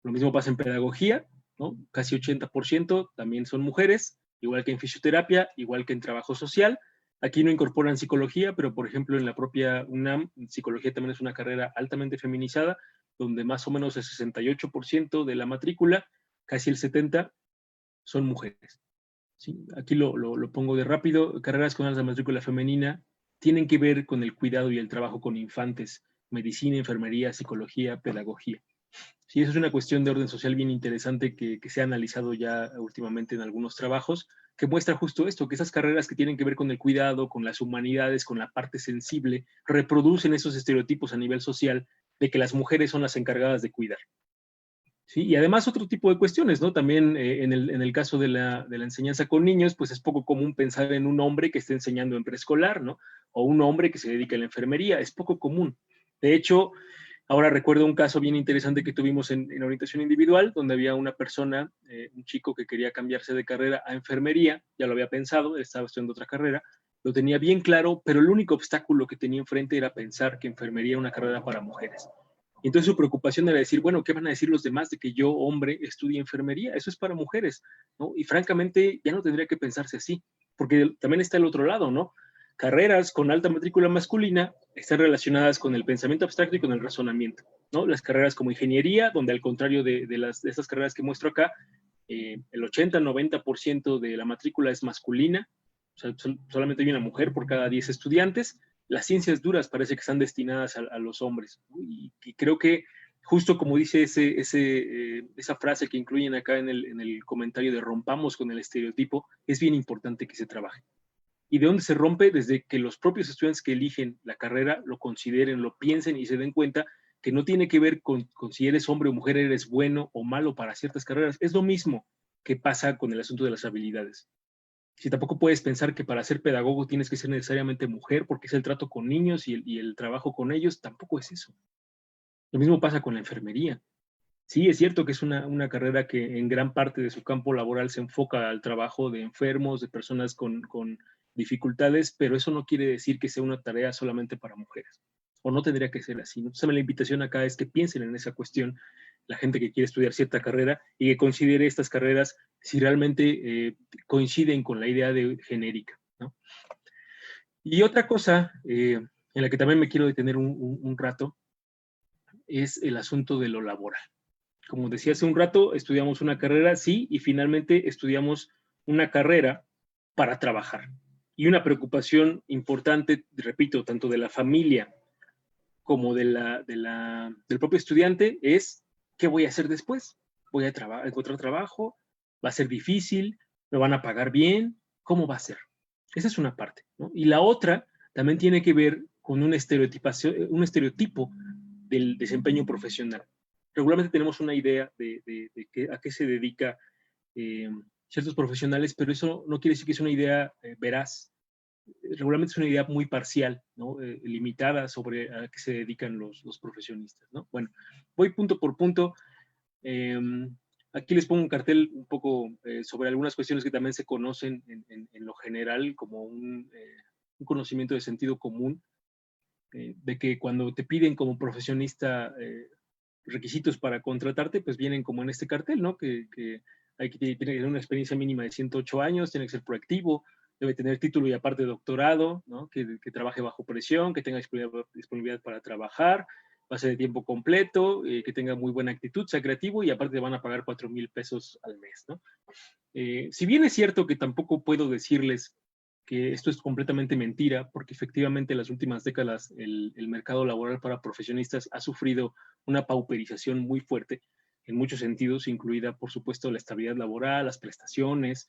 Lo mismo pasa en pedagogía, ¿no? Casi 80% también son mujeres, igual que en fisioterapia, igual que en trabajo social. Aquí no incorporan psicología, pero por ejemplo en la propia UNAM, psicología también es una carrera altamente feminizada, donde más o menos el 68% de la matrícula, casi el 70%, son mujeres. ¿Sí? Aquí lo pongo de rápido. Carreras con alta matrícula femenina tienen que ver con el cuidado y el trabajo con infantes, medicina, enfermería, psicología, pedagogía. Sí, eso es una cuestión de orden social bien interesante que se ha analizado ya últimamente en algunos trabajos, que muestra justo esto, que esas carreras que tienen que ver con el cuidado, con las humanidades, con la parte sensible, reproducen esos estereotipos a nivel social de que las mujeres son las encargadas de cuidar. ¿Sí? Y además otro tipo de cuestiones, ¿no? También en el caso de la enseñanza con niños, pues es poco común pensar en un hombre que esté enseñando en preescolar, ¿no? O un hombre que se dedica a la enfermería, es poco común. De hecho, ahora recuerdo un caso bien interesante que tuvimos en orientación individual, donde había una persona, un chico que quería cambiarse de carrera a enfermería, ya lo había pensado, estaba estudiando otra carrera, lo tenía bien claro, pero el único obstáculo que tenía enfrente era pensar que enfermería era una carrera para mujeres. Y entonces su preocupación era decir, bueno, ¿qué van a decir los demás de que yo, hombre, estudie enfermería? Eso es para mujeres, ¿no? Y francamente ya no tendría que pensarse así, porque también está el otro lado, ¿no? Carreras con alta matrícula masculina están relacionadas con el pensamiento abstracto y con el razonamiento, ¿no? Las carreras como ingeniería, donde al contrario de estas carreras que muestro acá, el 80-90% de la matrícula es masculina, o sea, solamente hay una mujer por cada 10 estudiantes. Las ciencias duras parece que están destinadas a los hombres, ¿no? Y creo que justo como dice esa frase que incluyen acá en el comentario de rompamos con el estereotipo, es bien importante que se trabaje. ¿Y de dónde se rompe? Desde que los propios estudiantes que eligen la carrera lo consideren, lo piensen y se den cuenta que no tiene que ver con si eres hombre o mujer, eres bueno o malo para ciertas carreras. Es lo mismo que pasa con el asunto de las habilidades. Si tampoco puedes pensar que para ser pedagogo tienes que ser necesariamente mujer porque es el trato con niños y el trabajo con ellos, tampoco es eso. Lo mismo pasa con la enfermería. Sí, es cierto que es una carrera que en gran parte de su campo laboral se enfoca al trabajo de enfermos, de personas con dificultades, pero eso no quiere decir que sea una tarea solamente para mujeres. o no tendría que ser así, ¿no? Entonces, la invitación acá es que piensen en esa cuestión, la gente que quiere estudiar cierta carrera y que considere estas carreras si realmente coinciden con la idea de genérica, ¿no? Y otra cosa en la que también me quiero detener un rato es el asunto de lo laboral. Como decía hace un rato, estudiamos una carrera, sí, y finalmente estudiamos una carrera para trabajar. Y una preocupación importante, repito, tanto de la familia como del propio estudiante es, ¿qué voy a hacer después? ¿Voy a encontrar trabajo? ¿Va a ser difícil? ¿Me van a pagar bien? ¿Cómo va a ser? Esa es una parte, ¿no? Y la otra también tiene que ver con un estereotipo del desempeño profesional. Regularmente tenemos una idea de a qué se dedica ciertos profesionales, pero eso no quiere decir que es una idea veraz. Regularmente es una idea muy parcial, ¿no? Limitada sobre a qué se dedican los profesionistas, ¿no? Bueno, voy punto por punto. Aquí les pongo un cartel un poco sobre algunas cuestiones que también se conocen en lo general como un conocimiento de sentido común, de que cuando te piden como profesionista requisitos para contratarte, pues vienen como en este cartel, ¿no? Que hay que tiene que tener una experiencia mínima de 108 años, tiene que ser proactivo, debe tener título y aparte doctorado, ¿no? Que trabaje bajo presión, que tenga disponibilidad para trabajar, va a ser de tiempo completo, que tenga muy buena actitud, sea creativo y aparte te van a pagar 4,000 pesos al mes, ¿no? Si bien es cierto que tampoco puedo decirles que esto es completamente mentira, porque efectivamente en las últimas décadas el mercado laboral para profesionistas ha sufrido una pauperización muy fuerte en muchos sentidos, incluida por supuesto la estabilidad laboral, las prestaciones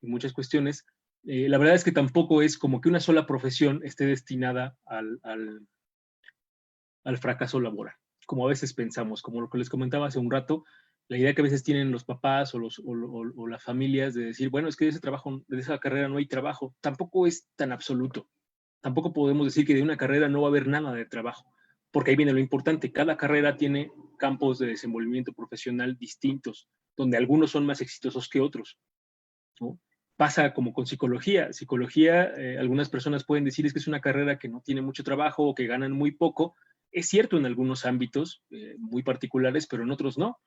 y muchas cuestiones. La verdad es que tampoco es como que una sola profesión esté destinada al fracaso laboral, como a veces pensamos, como lo que les comentaba hace un rato, la idea que a veces tienen los papás o las familias de decir, bueno, es que de ese trabajo, de esa carrera no hay trabajo, tampoco es tan absoluto. Tampoco podemos decir que de una carrera no va a haber nada de trabajo, porque ahí viene lo importante, cada carrera tiene campos de desenvolvimiento profesional distintos, donde algunos son más exitosos que otros, ¿no? Pasa como con psicología. Psicología, algunas personas pueden decir es que es una carrera que no tiene mucho trabajo o que ganan muy poco. Es cierto en algunos ámbitos muy particulares, pero en otros no.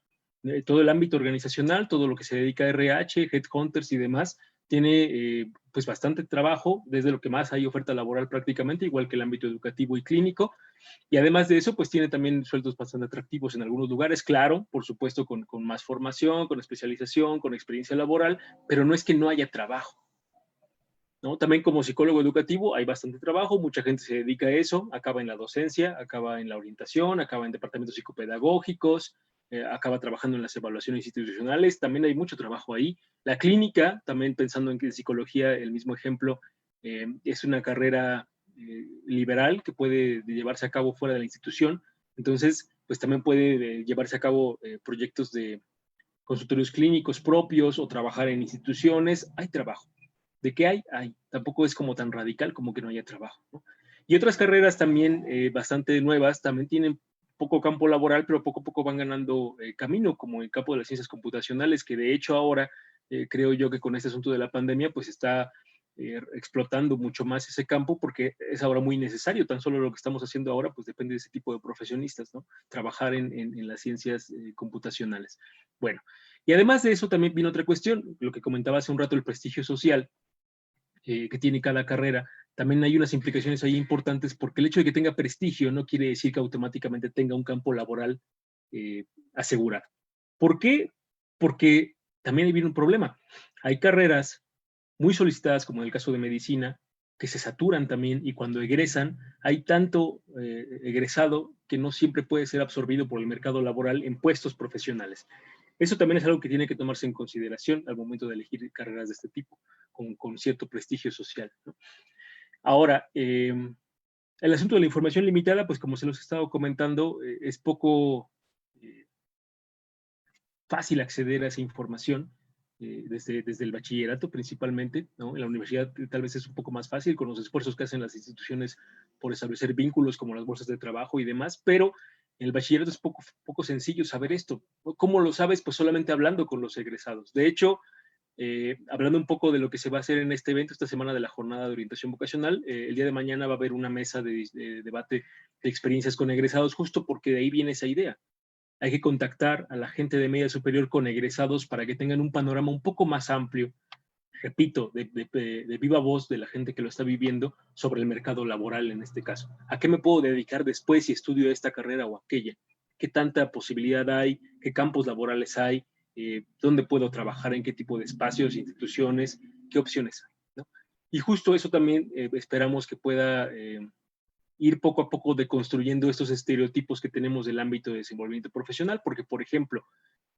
Todo el ámbito organizacional, todo lo que se dedica a RH, headhunters y demás, tiene pues bastante trabajo, desde lo que más hay oferta laboral prácticamente, igual que el ámbito educativo y clínico. Y además de eso, pues tiene también sueldos bastante atractivos en algunos lugares, claro, por supuesto, con más formación, con especialización, con experiencia laboral, pero no es que no haya trabajo, ¿no? También como psicólogo educativo hay bastante trabajo, mucha gente se dedica a eso, acaba en la docencia, acaba en la orientación, acaba en departamentos psicopedagógicos, acaba trabajando en las evaluaciones institucionales, también hay mucho trabajo ahí. La clínica, también pensando en que psicología, el mismo ejemplo, es una carrera liberal que puede llevarse a cabo fuera de la institución, entonces, pues también puede llevarse a cabo proyectos de consultorios clínicos propios o trabajar en instituciones, hay trabajo. ¿De qué hay? Hay. Tampoco es como tan radical como que no haya trabajo, ¿no? Y otras carreras también bastante nuevas, también tienen poco campo laboral, pero poco a poco van ganando camino, como el campo de las ciencias computacionales, que de hecho ahora creo yo que con este asunto de la pandemia, pues está explotando mucho más ese campo porque es ahora muy necesario. Tan solo lo que estamos haciendo ahora, pues depende de ese tipo de profesionistas, ¿no? Trabajar en las ciencias computacionales. Bueno, y además de eso también viene otra cuestión, lo que comentaba hace un rato, el prestigio social que tiene cada carrera. También hay unas implicaciones ahí importantes porque el hecho de que tenga prestigio no quiere decir que automáticamente tenga un campo laboral asegurado. ¿Por qué? Porque también ahí viene un problema. Hay carreras muy solicitadas, como en el caso de medicina, que se saturan también y cuando egresan hay tanto egresado que no siempre puede ser absorbido por el mercado laboral en puestos profesionales. Eso también es algo que tiene que tomarse en consideración al momento de elegir carreras de este tipo, con cierto prestigio social, ¿no? Ahora, el asunto de la información limitada, pues como se los he estado comentando, es poco fácil acceder a esa información desde el bachillerato principalmente, ¿no? En la universidad tal vez es un poco más fácil con los esfuerzos que hacen las instituciones por establecer vínculos como las bolsas de trabajo y demás, pero en el bachillerato es poco sencillo saber esto. ¿Cómo lo sabes? Pues solamente hablando con los egresados. De hecho, hablando un poco de lo que se va a hacer en este evento, esta semana de la jornada de orientación vocacional, el día de mañana va a haber una mesa de debate de experiencias con egresados, justo porque de ahí viene esa idea. Hay que contactar a la gente de media superior con egresados para que tengan un panorama un poco más amplio, repito, de viva voz de la gente que lo está viviendo sobre el mercado laboral en este caso. ¿A qué me puedo dedicar después si estudio esta carrera o aquella? ¿Qué tanta posibilidad hay? ¿Qué campos laborales hay? ¿Dónde puedo trabajar? ¿En qué tipo de espacios, instituciones? ¿Qué opciones hay? ¿No? Y justo eso también esperamos que pueda ir poco a poco deconstruyendo estos estereotipos que tenemos del ámbito de desenvolvimiento profesional, porque, por ejemplo,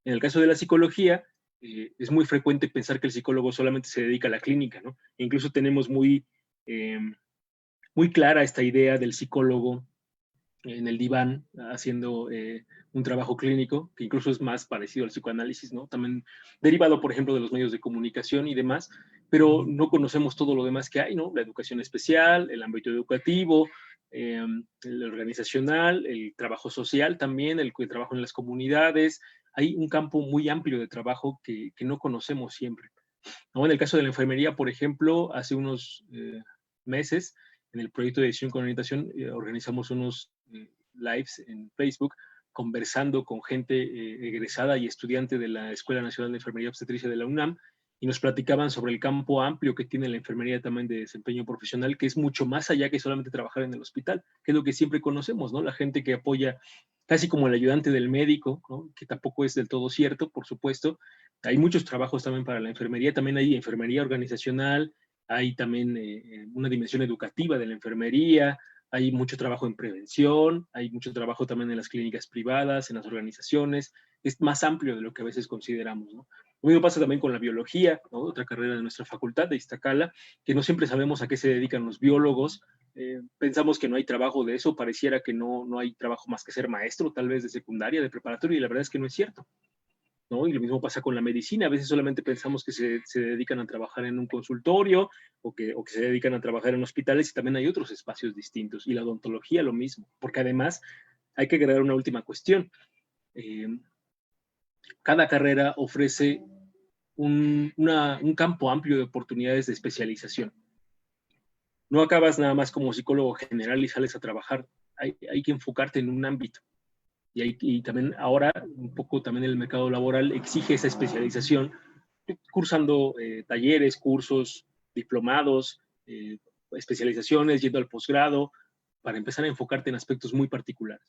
en el caso de la psicología, es muy frecuente pensar que el psicólogo solamente se dedica a la clínica, ¿no? E incluso tenemos muy clara esta idea del psicólogo en el diván haciendo un trabajo clínico, que incluso es más parecido al psicoanálisis, ¿no? También derivado, por ejemplo, de los medios de comunicación y demás, pero no conocemos todo lo demás que hay, ¿no? La educación especial, el ámbito educativo, el organizacional, el trabajo social también, el trabajo en las comunidades. Hay un campo muy amplio de trabajo que no conocemos siempre, ¿no? En el caso de la enfermería, por ejemplo, hace unos meses, en el proyecto de Decisión con Orientación, organizamos unos lives en Facebook conversando con gente egresada y estudiante de la Escuela Nacional de Enfermería Obstetricia de la UNAM, y nos platicaban sobre el campo amplio que tiene la enfermería también de desempeño profesional, que es mucho más allá que solamente trabajar en el hospital, que es lo que siempre conocemos, ¿no? La gente que apoya casi como el ayudante del médico, ¿no? Que tampoco es del todo cierto, por supuesto. Hay muchos trabajos también para la enfermería, también hay enfermería organizacional, hay también una dimensión educativa de la enfermería, hay mucho trabajo en prevención, hay mucho trabajo también en las clínicas privadas, en las organizaciones, es más amplio de lo que a veces consideramos, ¿no? Lo mismo pasa también con la biología, ¿no? Otra carrera de nuestra facultad, de Iztacala, que no siempre sabemos a qué se dedican los biólogos, pensamos que no hay trabajo de eso, pareciera que no hay trabajo más que ser maestro, tal vez de secundaria, de preparatoria, y la verdad es que no es cierto, ¿no? Y lo mismo pasa con la medicina. A veces solamente pensamos que se dedican a trabajar en un consultorio o que se dedican a trabajar en hospitales, y también hay otros espacios distintos. Y la odontología lo mismo, porque además hay que agregar una última cuestión. Cada carrera ofrece un campo amplio de oportunidades de especialización. No acabas nada más como psicólogo general y sales a trabajar. Hay que enfocarte en un ámbito. Y también ahora, un poco también el mercado laboral exige esa especialización, cursando talleres, cursos, diplomados, especializaciones, yendo al posgrado, para empezar a enfocarte en aspectos muy particulares,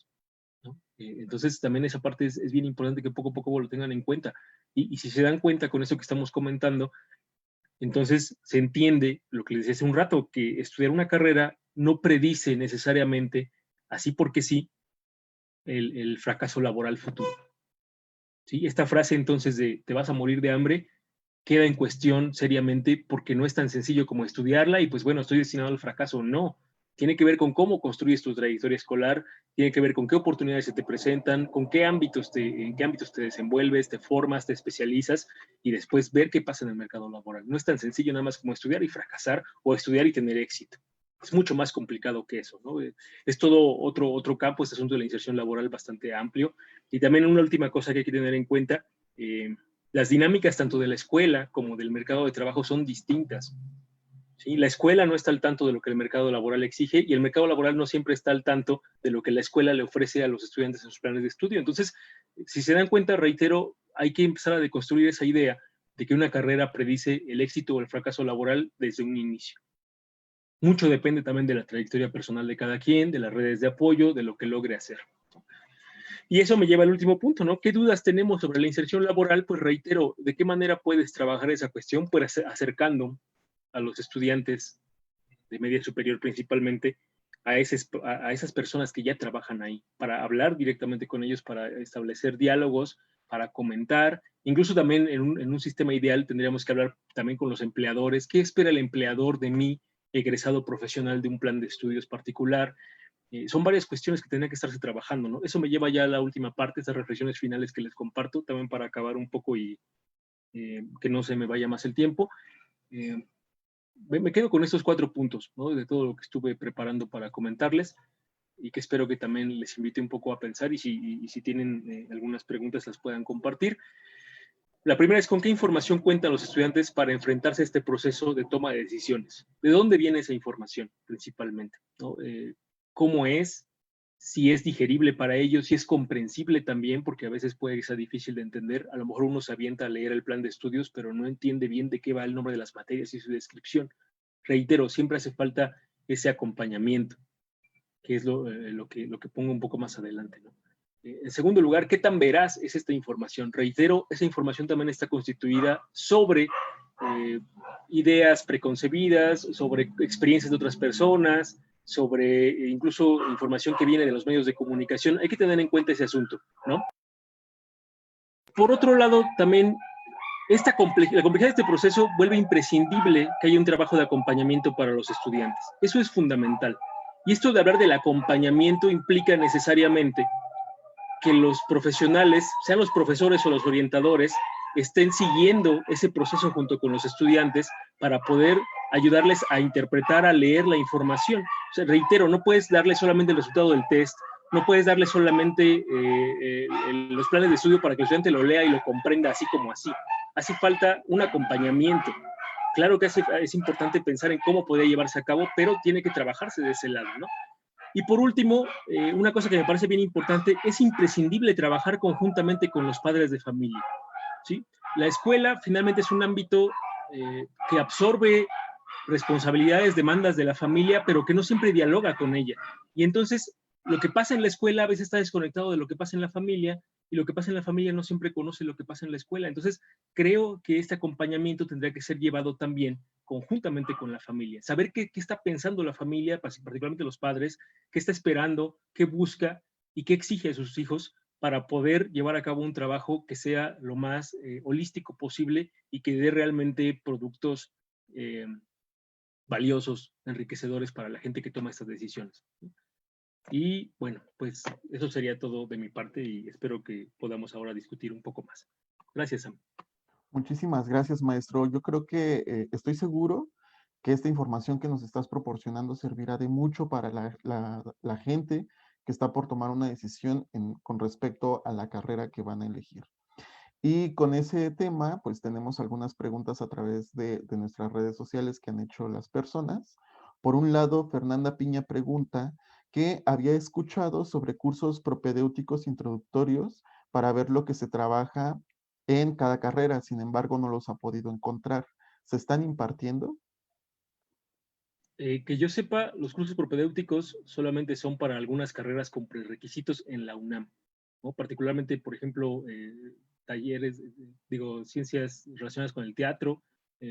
¿no? Entonces también esa parte es bien importante que poco a poco lo tengan en cuenta. Y si se dan cuenta con eso que estamos comentando, entonces se entiende lo que les decía hace un rato, que estudiar una carrera no predice necesariamente, así porque sí, el fracaso laboral futuro. ¿Sí? Esta frase entonces de te vas a morir de hambre queda en cuestión seriamente porque no es tan sencillo como estudiarla y pues bueno, estoy destinado al fracaso. No, tiene que ver con cómo construyes tu trayectoria escolar, tiene que ver con qué oportunidades se te presentan, con qué ámbitos en qué ámbitos te desenvuelves, te formas, te especializas y después ver qué pasa en el mercado laboral. No es tan sencillo nada más como estudiar y fracasar o estudiar y tener éxito. Es mucho más complicado que eso, ¿no? Es todo otro campo, este asunto de la inserción laboral bastante amplio. Y también una última cosa que hay que tener en cuenta, las dinámicas tanto de la escuela como del mercado de trabajo son distintas. ¿Sí? La escuela no está al tanto de lo que el mercado laboral exige y el mercado laboral no siempre está al tanto de lo que la escuela le ofrece a los estudiantes en sus planes de estudio. Entonces, si se dan cuenta, reitero, hay que empezar a deconstruir esa idea de que una carrera predice el éxito o el fracaso laboral desde un inicio. Mucho depende también de la trayectoria personal de cada quien, de las redes de apoyo, de lo que logre hacer. Y eso me lleva al último punto, ¿no? ¿Qué dudas tenemos sobre la inserción laboral? Pues reitero, ¿de qué manera puedes trabajar esa cuestión? Pues acercando a los estudiantes de media superior principalmente a esas personas que ya trabajan ahí, para hablar directamente con ellos, para establecer diálogos, para comentar. Incluso también en un sistema ideal tendríamos que hablar también con los empleadores. ¿Qué espera el empleador de mí, egresado profesional de un plan de estudios particular? Son varias cuestiones que tendría que estarse trabajando, ¿no? Eso me lleva ya a la última parte, esas reflexiones finales que les comparto, también para acabar un poco y que no se me vaya más el tiempo. Me quedo con estos 4 puntos, ¿no? De todo lo que estuve preparando para comentarles y que espero que también les invite un poco a pensar y si tienen algunas preguntas las puedan compartir. La primera es con qué información cuentan los estudiantes para enfrentarse a este proceso de toma de decisiones. ¿De dónde viene esa información principalmente? ¿No? ¿Cómo es? Si es digerible para ellos, si es comprensible también, porque a veces puede ser difícil de entender. A lo mejor uno se avienta a leer el plan de estudios, pero no entiende bien de qué va el nombre de las materias y su descripción. Reitero, siempre hace falta ese acompañamiento, que es lo que pongo un poco más adelante, ¿no? En segundo lugar, ¿qué tan veraz es esta información? Reitero, esa información también está constituida sobre ideas preconcebidas, sobre experiencias de otras personas, sobre incluso información que viene de los medios de comunicación. Hay que tener en cuenta ese asunto, ¿no? Por otro lado, también la complejidad de este proceso vuelve imprescindible que haya un trabajo de acompañamiento para los estudiantes. Eso es fundamental. Y esto de hablar del acompañamiento implica necesariamente que los profesionales, sean los profesores o los orientadores, estén siguiendo ese proceso junto con los estudiantes para poder ayudarles a interpretar, a leer la información. O sea, reitero, no puedes darle solamente el resultado del test, no puedes darle solamente los planes de estudio para que el estudiante lo lea y lo comprenda así como así. Hace falta un acompañamiento. Claro que es importante pensar en cómo podría llevarse a cabo, pero tiene que trabajarse de ese lado, ¿no? Y por último, una cosa que me parece bien importante, es imprescindible trabajar conjuntamente con los padres de familia, ¿sí? La escuela finalmente es un ámbito que absorbe responsabilidades, demandas de la familia, pero que no siempre dialoga con ella. Y entonces, lo que pasa en la escuela a veces está desconectado de lo que pasa en la familia, y lo que pasa en la familia no siempre conoce lo que pasa en la escuela. Entonces, creo que este acompañamiento tendría que ser llevado también conjuntamente con la familia. Saber qué está pensando la familia, particularmente los padres, qué está esperando, qué busca y qué exige a sus hijos para poder llevar a cabo un trabajo que sea lo más holístico posible y que dé realmente productos valiosos, enriquecedores para la gente que toma estas decisiones. Y bueno, pues eso sería todo de mi parte y espero que podamos ahora discutir un poco más. Gracias, Sam. Muchísimas gracias, maestro. Yo creo que estoy seguro que esta información que nos estás proporcionando servirá de mucho para la gente que está por tomar una decisión con respecto a la carrera que van a elegir. Y con ese tema, pues tenemos algunas preguntas a través de nuestras redes sociales que han hecho las personas. Por un lado, Fernanda Piña pregunta que había escuchado sobre cursos propedéuticos introductorios para ver lo que se trabaja en cada carrera, sin embargo, no los ha podido encontrar. ¿Se están impartiendo? Que yo sepa, los cursos propedéuticos solamente son para algunas carreras con prerequisitos en la UNAM, ¿no? Particularmente, por ejemplo, talleres, ciencias relacionadas con el teatro,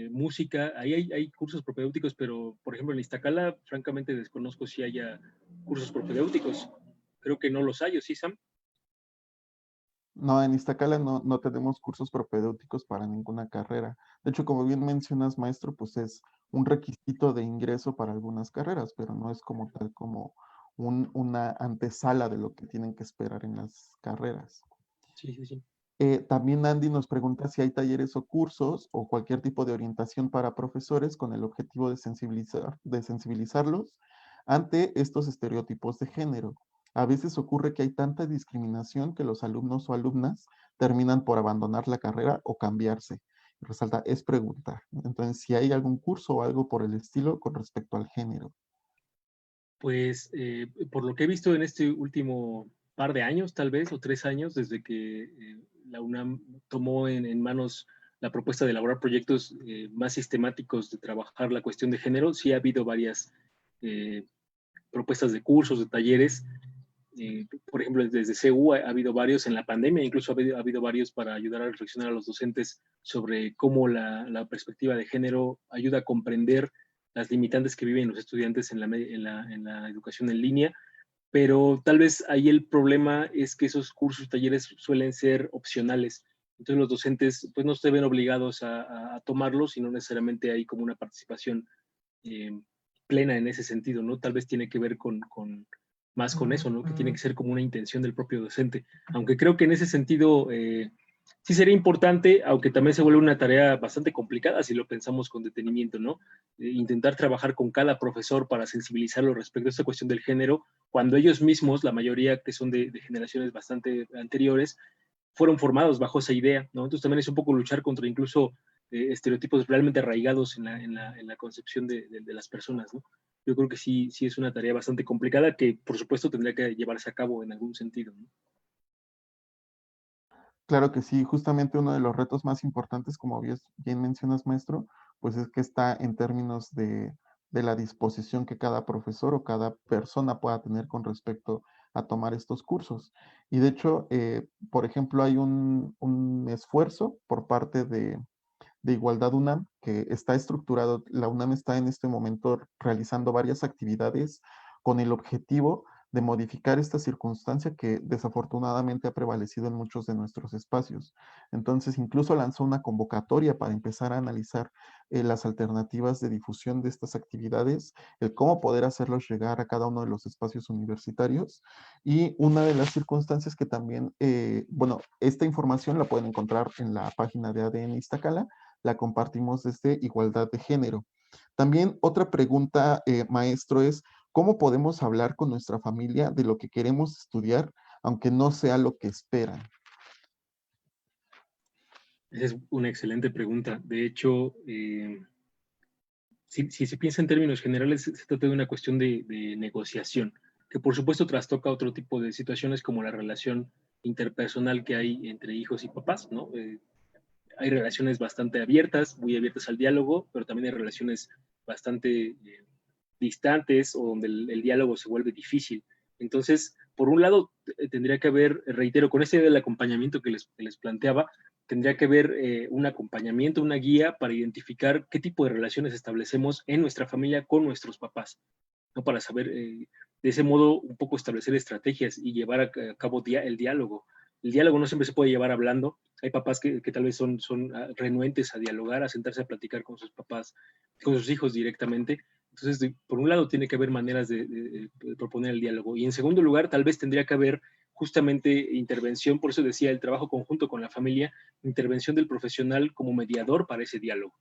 música, ahí hay cursos propedéuticos, pero, por ejemplo, en Iztacala, francamente desconozco si haya cursos propedéuticos. Creo que no los hay, ¿o sí, Sam? No, en Iztacala no tenemos cursos propedéuticos para ninguna carrera. De hecho, como bien mencionas, maestro, pues es un requisito de ingreso para algunas carreras, pero no es como tal como una antesala de lo que tienen que esperar en las carreras. Sí, sí, sí. También Andy nos pregunta si hay talleres o cursos o cualquier tipo de orientación para profesores con el objetivo de sensibilizarlos ante estos estereotipos de género. A veces ocurre que hay tanta discriminación que los alumnos o alumnas terminan por abandonar la carrera o cambiarse. Resalta, es pregunta. Entonces, si hay algún curso o algo por el estilo con respecto al género. Pues por lo que he visto en este último par de años, tal vez, o 3 años, desde que la UNAM tomó en manos la propuesta de elaborar proyectos más sistemáticos de trabajar la cuestión de género, sí ha habido varias propuestas de cursos, de talleres. Por ejemplo, desde CU ha habido varios en la pandemia, incluso ha habido varios para ayudar a reflexionar a los docentes sobre cómo la perspectiva de género ayuda a comprender las limitantes que viven los estudiantes en la educación en línea, pero tal vez ahí el problema es que esos cursos y talleres suelen ser opcionales. Entonces los docentes pues no se ven obligados a tomarlos, sino necesariamente hay como una participación plena en ese sentido, ¿no? Tal vez tiene que ver más con eso, ¿no? Que tiene que ser como una intención del propio docente. Aunque creo que en ese sentido sí sería importante, aunque también se vuelve una tarea bastante complicada si lo pensamos con detenimiento, ¿no? Intentar trabajar con cada profesor para sensibilizarlo respecto a esta cuestión del género, cuando ellos mismos, la mayoría que son de generaciones bastante anteriores, fueron formados bajo esa idea, ¿no? Entonces también es un poco luchar contra incluso estereotipos realmente arraigados en la concepción de las personas, ¿no? Yo creo que sí es una tarea bastante complicada que, por supuesto, tendría que llevarse a cabo en algún sentido, ¿no? Claro que sí, justamente uno de los retos más importantes, como bien mencionas, maestro, pues es que está en términos de la disposición que cada profesor o cada persona pueda tener con respecto a tomar estos cursos. Y de hecho, por ejemplo, hay un esfuerzo por parte de Igualdad UNAM, que está estructurado, la UNAM está en este momento realizando varias actividades con el objetivo de modificar esta circunstancia que desafortunadamente ha prevalecido en muchos de nuestros espacios. Entonces, incluso lanzó una convocatoria para empezar a analizar las alternativas de difusión de estas actividades, el cómo poder hacerlos llegar a cada uno de los espacios universitarios. Y una de las circunstancias que también, bueno, esta información la pueden encontrar en la página de ADN Iztacala, la compartimos desde Igualdad de Género. También otra pregunta, maestro, es ¿cómo podemos hablar con nuestra familia de lo que queremos estudiar, aunque no sea lo que esperan? Esa es una excelente pregunta. De hecho, si se piensa en términos generales, se trata de una cuestión de negociación, que por supuesto trastoca otro tipo de situaciones como la relación interpersonal que hay entre hijos y papás, ¿no? Hay relaciones bastante abiertas, muy abiertas al diálogo, pero también hay relaciones bastante distantes o donde el diálogo se vuelve difícil. Entonces, por un lado, tendría que haber, reitero, con esta idea del acompañamiento que les planteaba, tendría que haber un acompañamiento, una guía para identificar qué tipo de relaciones establecemos en nuestra familia con nuestros papás, ¿no? Para saber, de ese modo, un poco establecer estrategias y llevar a cabo el diálogo. El diálogo no siempre se puede llevar hablando. Hay papás que tal vez son renuentes a dialogar, a sentarse a platicar con sus papás, con sus hijos directamente. Entonces, por un lado, tiene que haber maneras de proponer el diálogo. Y en segundo lugar, tal vez tendría que haber justamente intervención, por eso decía el trabajo conjunto con la familia, intervención del profesional como mediador para ese diálogo,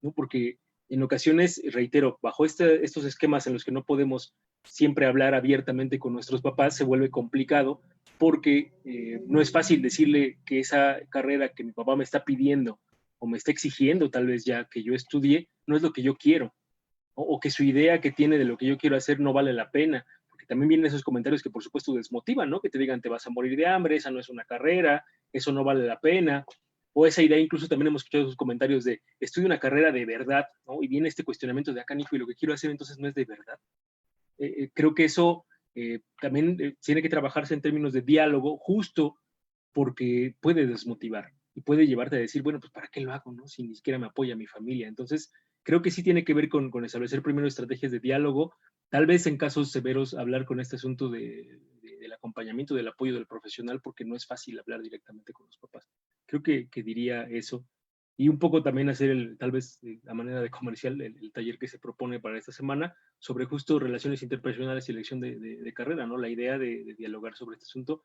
¿no? Porque en ocasiones, reitero, bajo estos esquemas en los que no podemos siempre hablar abiertamente con nuestros papás, se vuelve complicado porque no es fácil decirle que esa carrera que mi papá me está pidiendo o me está exigiendo tal vez ya que yo estudie, no es lo que yo quiero, o que su idea que tiene de lo que yo quiero hacer no vale la pena, porque también vienen esos comentarios que por supuesto desmotivan, ¿no? Que te digan te vas a morir de hambre, esa no es una carrera, eso no vale la pena, o esa idea, incluso también hemos escuchado esos comentarios de estudio una carrera de verdad, ¿no? Y viene este cuestionamiento de acá, hijo, y lo que quiero hacer entonces no es de verdad. Creo que eso también tiene que trabajarse en términos de diálogo, justo porque puede desmotivar y puede llevarte a decir, bueno, pues ¿para qué lo hago, no? Si ni siquiera me apoya mi familia. Entonces, creo que sí tiene que ver con establecer primero estrategias de diálogo, tal vez en casos severos hablar con este asunto del acompañamiento, del apoyo del profesional, porque no es fácil hablar directamente con los papás. Creo que diría eso. Y un poco también hacer, tal vez a manera de comercial, el taller que se propone para esta semana sobre justo relaciones interpersonales y elección de carrera, ¿no? La idea de dialogar sobre este asunto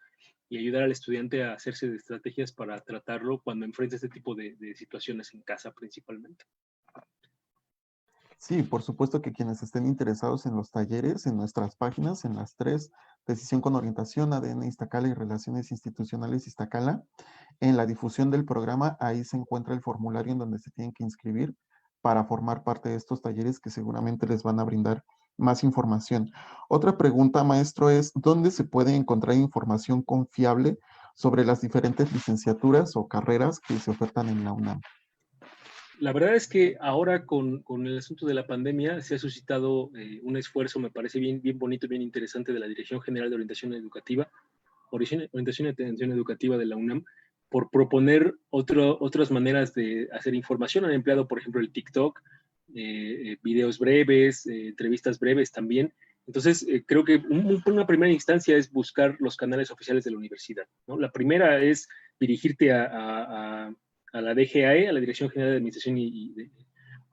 y ayudar al estudiante a hacerse de estrategias para tratarlo cuando enfrenta este tipo de situaciones en casa principalmente. Sí, por supuesto que quienes estén interesados en los talleres, en nuestras páginas, en las tres, Decisión con Orientación, ADN Iztacala y Relaciones Institucionales Iztacala, en la difusión del programa, ahí se encuentra el formulario en donde se tienen que inscribir para formar parte de estos talleres que seguramente les van a brindar más información. Otra pregunta, maestro, es ¿dónde se puede encontrar información confiable sobre las diferentes licenciaturas o carreras que se ofertan en la UNAM? La verdad es que ahora con el asunto de la pandemia se ha suscitado un esfuerzo, me parece bien bonito, bien interesante de la Dirección General de Orientación Educativa, Orientación y Atención Educativa de la UNAM, por proponer otras maneras de hacer información. Han empleado, por ejemplo, el TikTok, videos breves, entrevistas breves también. Entonces, creo que una primera instancia es buscar los canales oficiales de la universidad, ¿no? La primera es dirigirte a la DGAE, a la Dirección General de Administración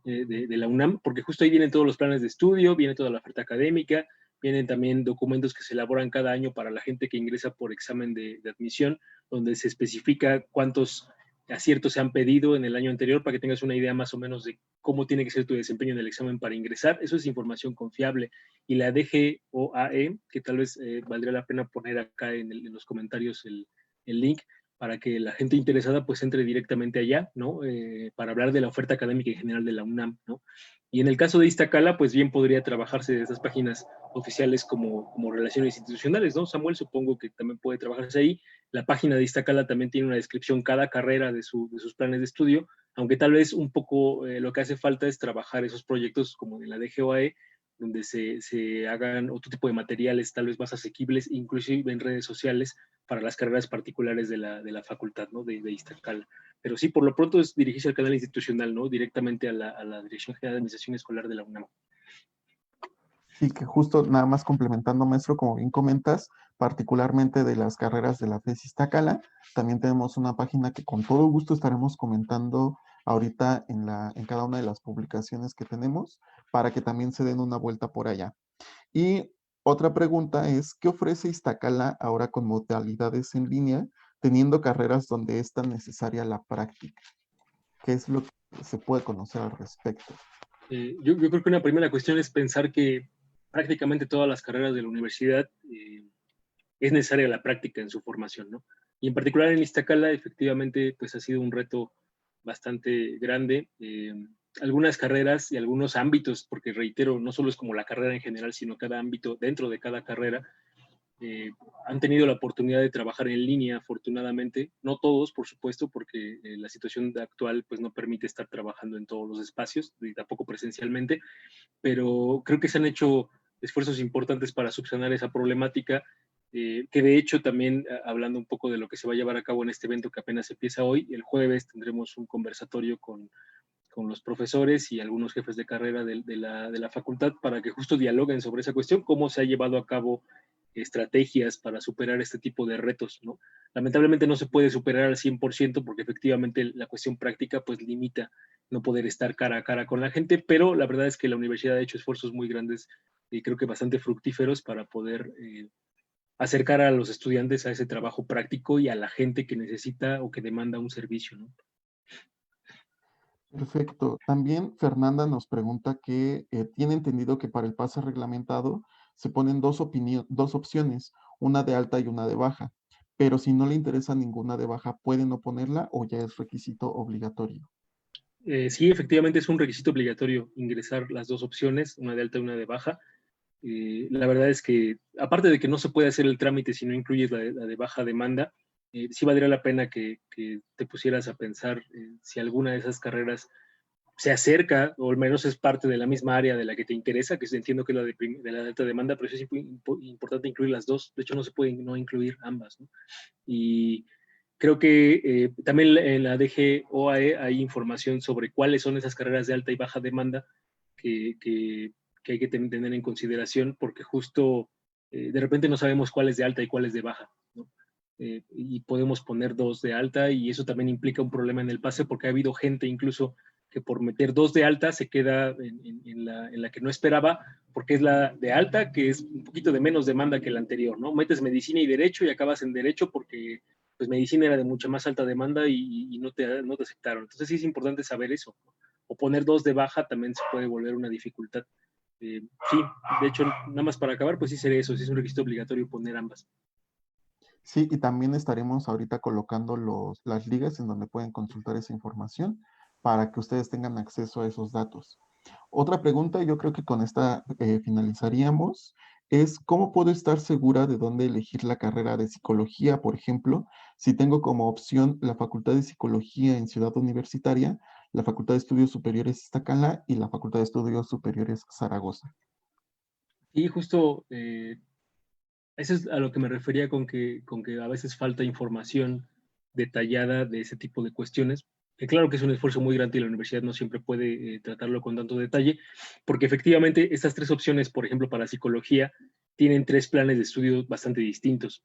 de la UNAM, porque justo ahí vienen todos los planes de estudio, viene toda la oferta académica, vienen también documentos que se elaboran cada año para la gente que ingresa por examen de admisión, donde se especifica cuántos aciertos se han pedido en el año anterior para que tengas una idea más o menos de cómo tiene que ser tu desempeño en el examen para ingresar. Eso es información confiable. Y la DGOAE, que tal vez valdría la pena poner acá en los comentarios el link, para que la gente interesada pues entre directamente allá, ¿no? Para hablar de la oferta académica en general de la UNAM, ¿no? Y en el caso de Iztacala, pues bien podría trabajarse de esas páginas oficiales como relaciones institucionales, ¿no? Samuel, supongo que también puede trabajarse ahí. La página de Iztacala también tiene una descripción cada carrera de sus planes de estudio, aunque tal vez un poco lo que hace falta es trabajar esos proyectos como de la DGOAE, donde se hagan otro tipo de materiales tal vez más asequibles, inclusive en redes sociales, para las carreras particulares de la facultad, ¿no? De Iztacala. Pero sí, por lo pronto es dirigirse al canal institucional, ¿no? Directamente a la Dirección General de Administración Escolar de la UNAM. Sí, que justo nada más complementando, maestro, como bien comentas, particularmente de las carreras de la FES Iztacala, también tenemos una página que con todo gusto estaremos comentando ahorita en cada una de las publicaciones que tenemos, para que también se den una vuelta por allá. Y otra pregunta es, ¿qué ofrece Iztacala ahora con modalidades en línea, teniendo carreras donde es tan necesaria la práctica? ¿Qué es lo que se puede conocer al respecto? Yo creo que una primera cuestión es pensar que prácticamente todas las carreras de la universidad es necesaria la práctica en su formación, ¿no? Y en particular en Iztacala, efectivamente, pues ha sido un reto bastante grande. Algunas carreras y algunos ámbitos, porque reitero, no solo es como la carrera en general, sino cada ámbito dentro de cada carrera, han tenido la oportunidad de trabajar en línea, afortunadamente. No todos, por supuesto, porque la situación actual pues, no permite estar trabajando en todos los espacios, y tampoco presencialmente, pero creo que se han hecho esfuerzos importantes para subsanar esa problemática, que de hecho también, hablando un poco de lo que se va a llevar a cabo en este evento que apenas empieza hoy, el jueves tendremos un conversatorio con los profesores y algunos jefes de carrera de la facultad para que justo dialoguen sobre esa cuestión, cómo se ha llevado a cabo estrategias para superar este tipo de retos, ¿no? Lamentablemente no se puede superar al 100% porque efectivamente la cuestión práctica pues limita no poder estar cara a cara con la gente, pero la verdad es que la universidad ha hecho esfuerzos muy grandes y creo que bastante fructíferos para poder acercar a los estudiantes a ese trabajo práctico y a la gente que necesita o que demanda un servicio, ¿no? Perfecto. También Fernanda nos pregunta que tiene entendido que para el pase reglamentado se ponen dos opciones, una de alta y una de baja, pero si no le interesa ninguna de baja, ¿puede no ponerla o ya es requisito obligatorio? Sí, efectivamente es un requisito obligatorio ingresar las dos opciones, una de alta y una de baja. La verdad es que, aparte de que no se puede hacer el trámite si no incluyes la de baja demanda, sí valdría la pena que te pusieras a pensar si alguna de esas carreras se acerca, o al menos es parte de la misma área de la que te interesa, que entiendo que es de la alta demanda, pero sí es importante incluir las dos. De hecho, no se puede no incluir ambas, ¿no? Y creo que también en la DGOAE hay información sobre cuáles son esas carreras de alta y baja demanda que, que, que hay que tener en consideración, porque justo de repente no sabemos cuál es de alta y cuál es de baja, ¿no? Y podemos poner dos de alta y eso también implica un problema en el pase porque ha habido gente incluso que por meter dos de alta se queda en la que no esperaba, porque es la de alta, que es un poquito de menos demanda que la anterior, ¿no? Metes medicina y derecho y acabas en derecho porque pues medicina era de mucha más alta demanda y no te aceptaron. Entonces sí es importante saber eso, ¿no? O poner dos de baja también se puede volver una dificultad. Sí, de hecho, nada más para acabar, pues sí sería eso, sí es un requisito obligatorio poner ambas. Sí, y también estaremos ahorita colocando las ligas en donde pueden consultar esa información para que ustedes tengan acceso a esos datos. Otra pregunta, yo creo que con esta finalizaríamos, es ¿cómo puedo estar segura de dónde elegir la carrera de psicología, por ejemplo, si tengo como opción la Facultad de Psicología en Ciudad Universitaria, la Facultad de Estudios Superiores Iztacala y la Facultad de Estudios Superiores Zaragoza? Y justo eso es a lo que me refería con que a veces falta información detallada de ese tipo de cuestiones, que claro que es un esfuerzo muy grande y la universidad no siempre puede tratarlo con tanto detalle, porque efectivamente estas tres opciones, por ejemplo, para psicología, tienen tres planes de estudio bastante distintos.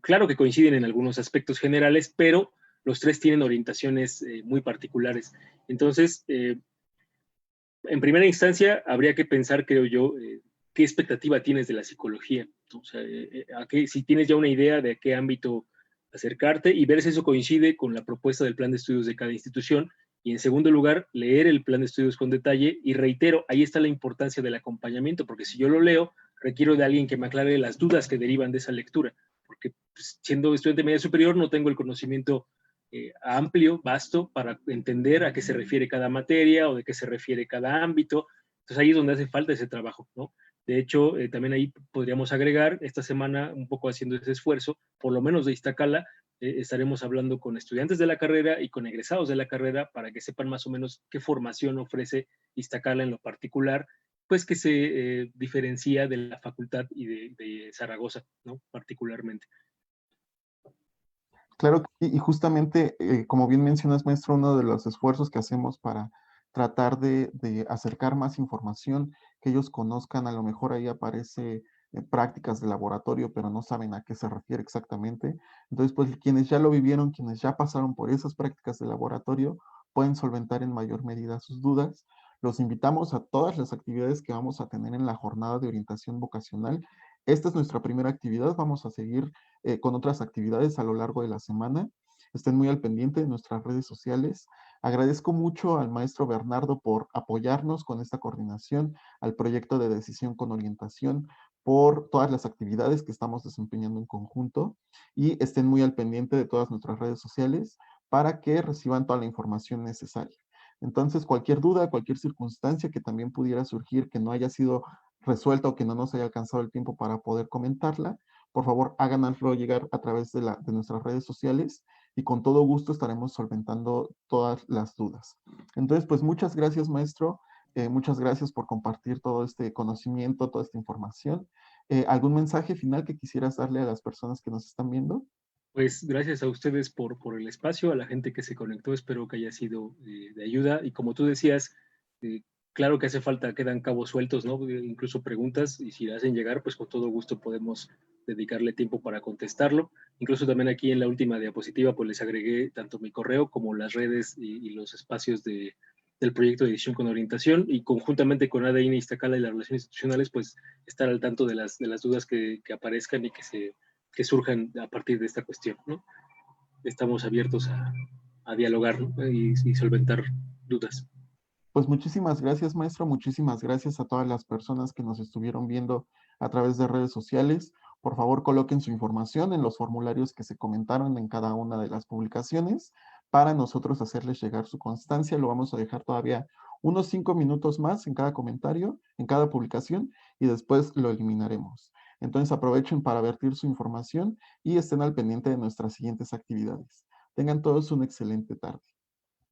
Claro que coinciden en algunos aspectos generales, pero los tres tienen orientaciones muy particulares. Entonces, en primera instancia, habría que pensar, creo yo, qué expectativa tienes de la psicología. O sea, si tienes ya una idea de a qué ámbito acercarte y ver si eso coincide con la propuesta del plan de estudios de cada institución. Y en segundo lugar, leer el plan de estudios con detalle. Y reitero, ahí está la importancia del acompañamiento, porque si yo lo leo, requiero de alguien que me aclare las dudas que derivan de esa lectura, porque pues, siendo estudiante de media superior no tengo el conocimiento amplio, vasto, para entender a qué se refiere cada materia o de qué se refiere cada ámbito. Entonces ahí es donde hace falta ese trabajo, ¿no? De hecho, también ahí podríamos agregar, esta semana, un poco haciendo ese esfuerzo, por lo menos de Iztacala, estaremos hablando con estudiantes de la carrera y con egresados de la carrera para que sepan más o menos qué formación ofrece Iztacala en lo particular, pues que se diferencia de la facultad y de Zaragoza, ¿no? Particularmente. Claro que sí, y justamente, como bien mencionas, maestro, uno de los esfuerzos que hacemos para tratar de acercar más información, que ellos conozcan, a lo mejor ahí aparece prácticas de laboratorio, pero no saben a qué se refiere exactamente. Entonces, pues quienes ya lo vivieron, quienes ya pasaron por esas prácticas de laboratorio, pueden solventar en mayor medida sus dudas. Los invitamos a todas las actividades que vamos a tener en la jornada de orientación vocacional. Esta es nuestra primera actividad, vamos a seguir con otras actividades a lo largo de la semana. Estén muy al pendiente de nuestras redes sociales. Agradezco mucho al maestro Bernardo por apoyarnos con esta coordinación, al proyecto de decisión con orientación, por todas las actividades que estamos desempeñando en conjunto y estén muy al pendiente de todas nuestras redes sociales para que reciban toda la información necesaria. Entonces, cualquier duda, cualquier circunstancia que también pudiera surgir que no haya sido resuelta o que no nos haya alcanzado el tiempo para poder comentarla, por favor háganoslo llegar a través de nuestras redes sociales y con todo gusto estaremos solventando todas las dudas. Entonces, pues muchas gracias, maestro. Muchas gracias por compartir todo este conocimiento, toda esta información. ¿Algún mensaje final que quisieras darle a las personas que nos están viendo? Pues gracias a ustedes por el espacio, a la gente que se conectó, espero que haya sido de ayuda. Y como tú decías, claro que hace falta, quedan cabos sueltos, ¿no? Incluso preguntas, y si la hacen llegar, pues con todo gusto podemos dedicarle tiempo para contestarlo. Incluso también aquí en la última diapositiva, pues les agregué tanto mi correo como las redes y los espacios del proyecto de edición con orientación, y conjuntamente con ADN Iztacala y las relaciones institucionales, pues estar al tanto de las dudas que aparezcan y que surjan a partir de esta cuestión, ¿no? Estamos abiertos a dialogar, ¿no? y solventar dudas. Pues muchísimas gracias, maestro. Muchísimas gracias a todas las personas que nos estuvieron viendo a través de redes sociales. Por favor, coloquen su información en los formularios que se comentaron en cada una de las publicaciones para nosotros hacerles llegar su constancia. Lo vamos a dejar todavía unos 5 minutos más en cada comentario, en cada publicación, y después lo eliminaremos. Entonces aprovechen para vertir su información y estén al pendiente de nuestras siguientes actividades. Tengan todos una excelente tarde.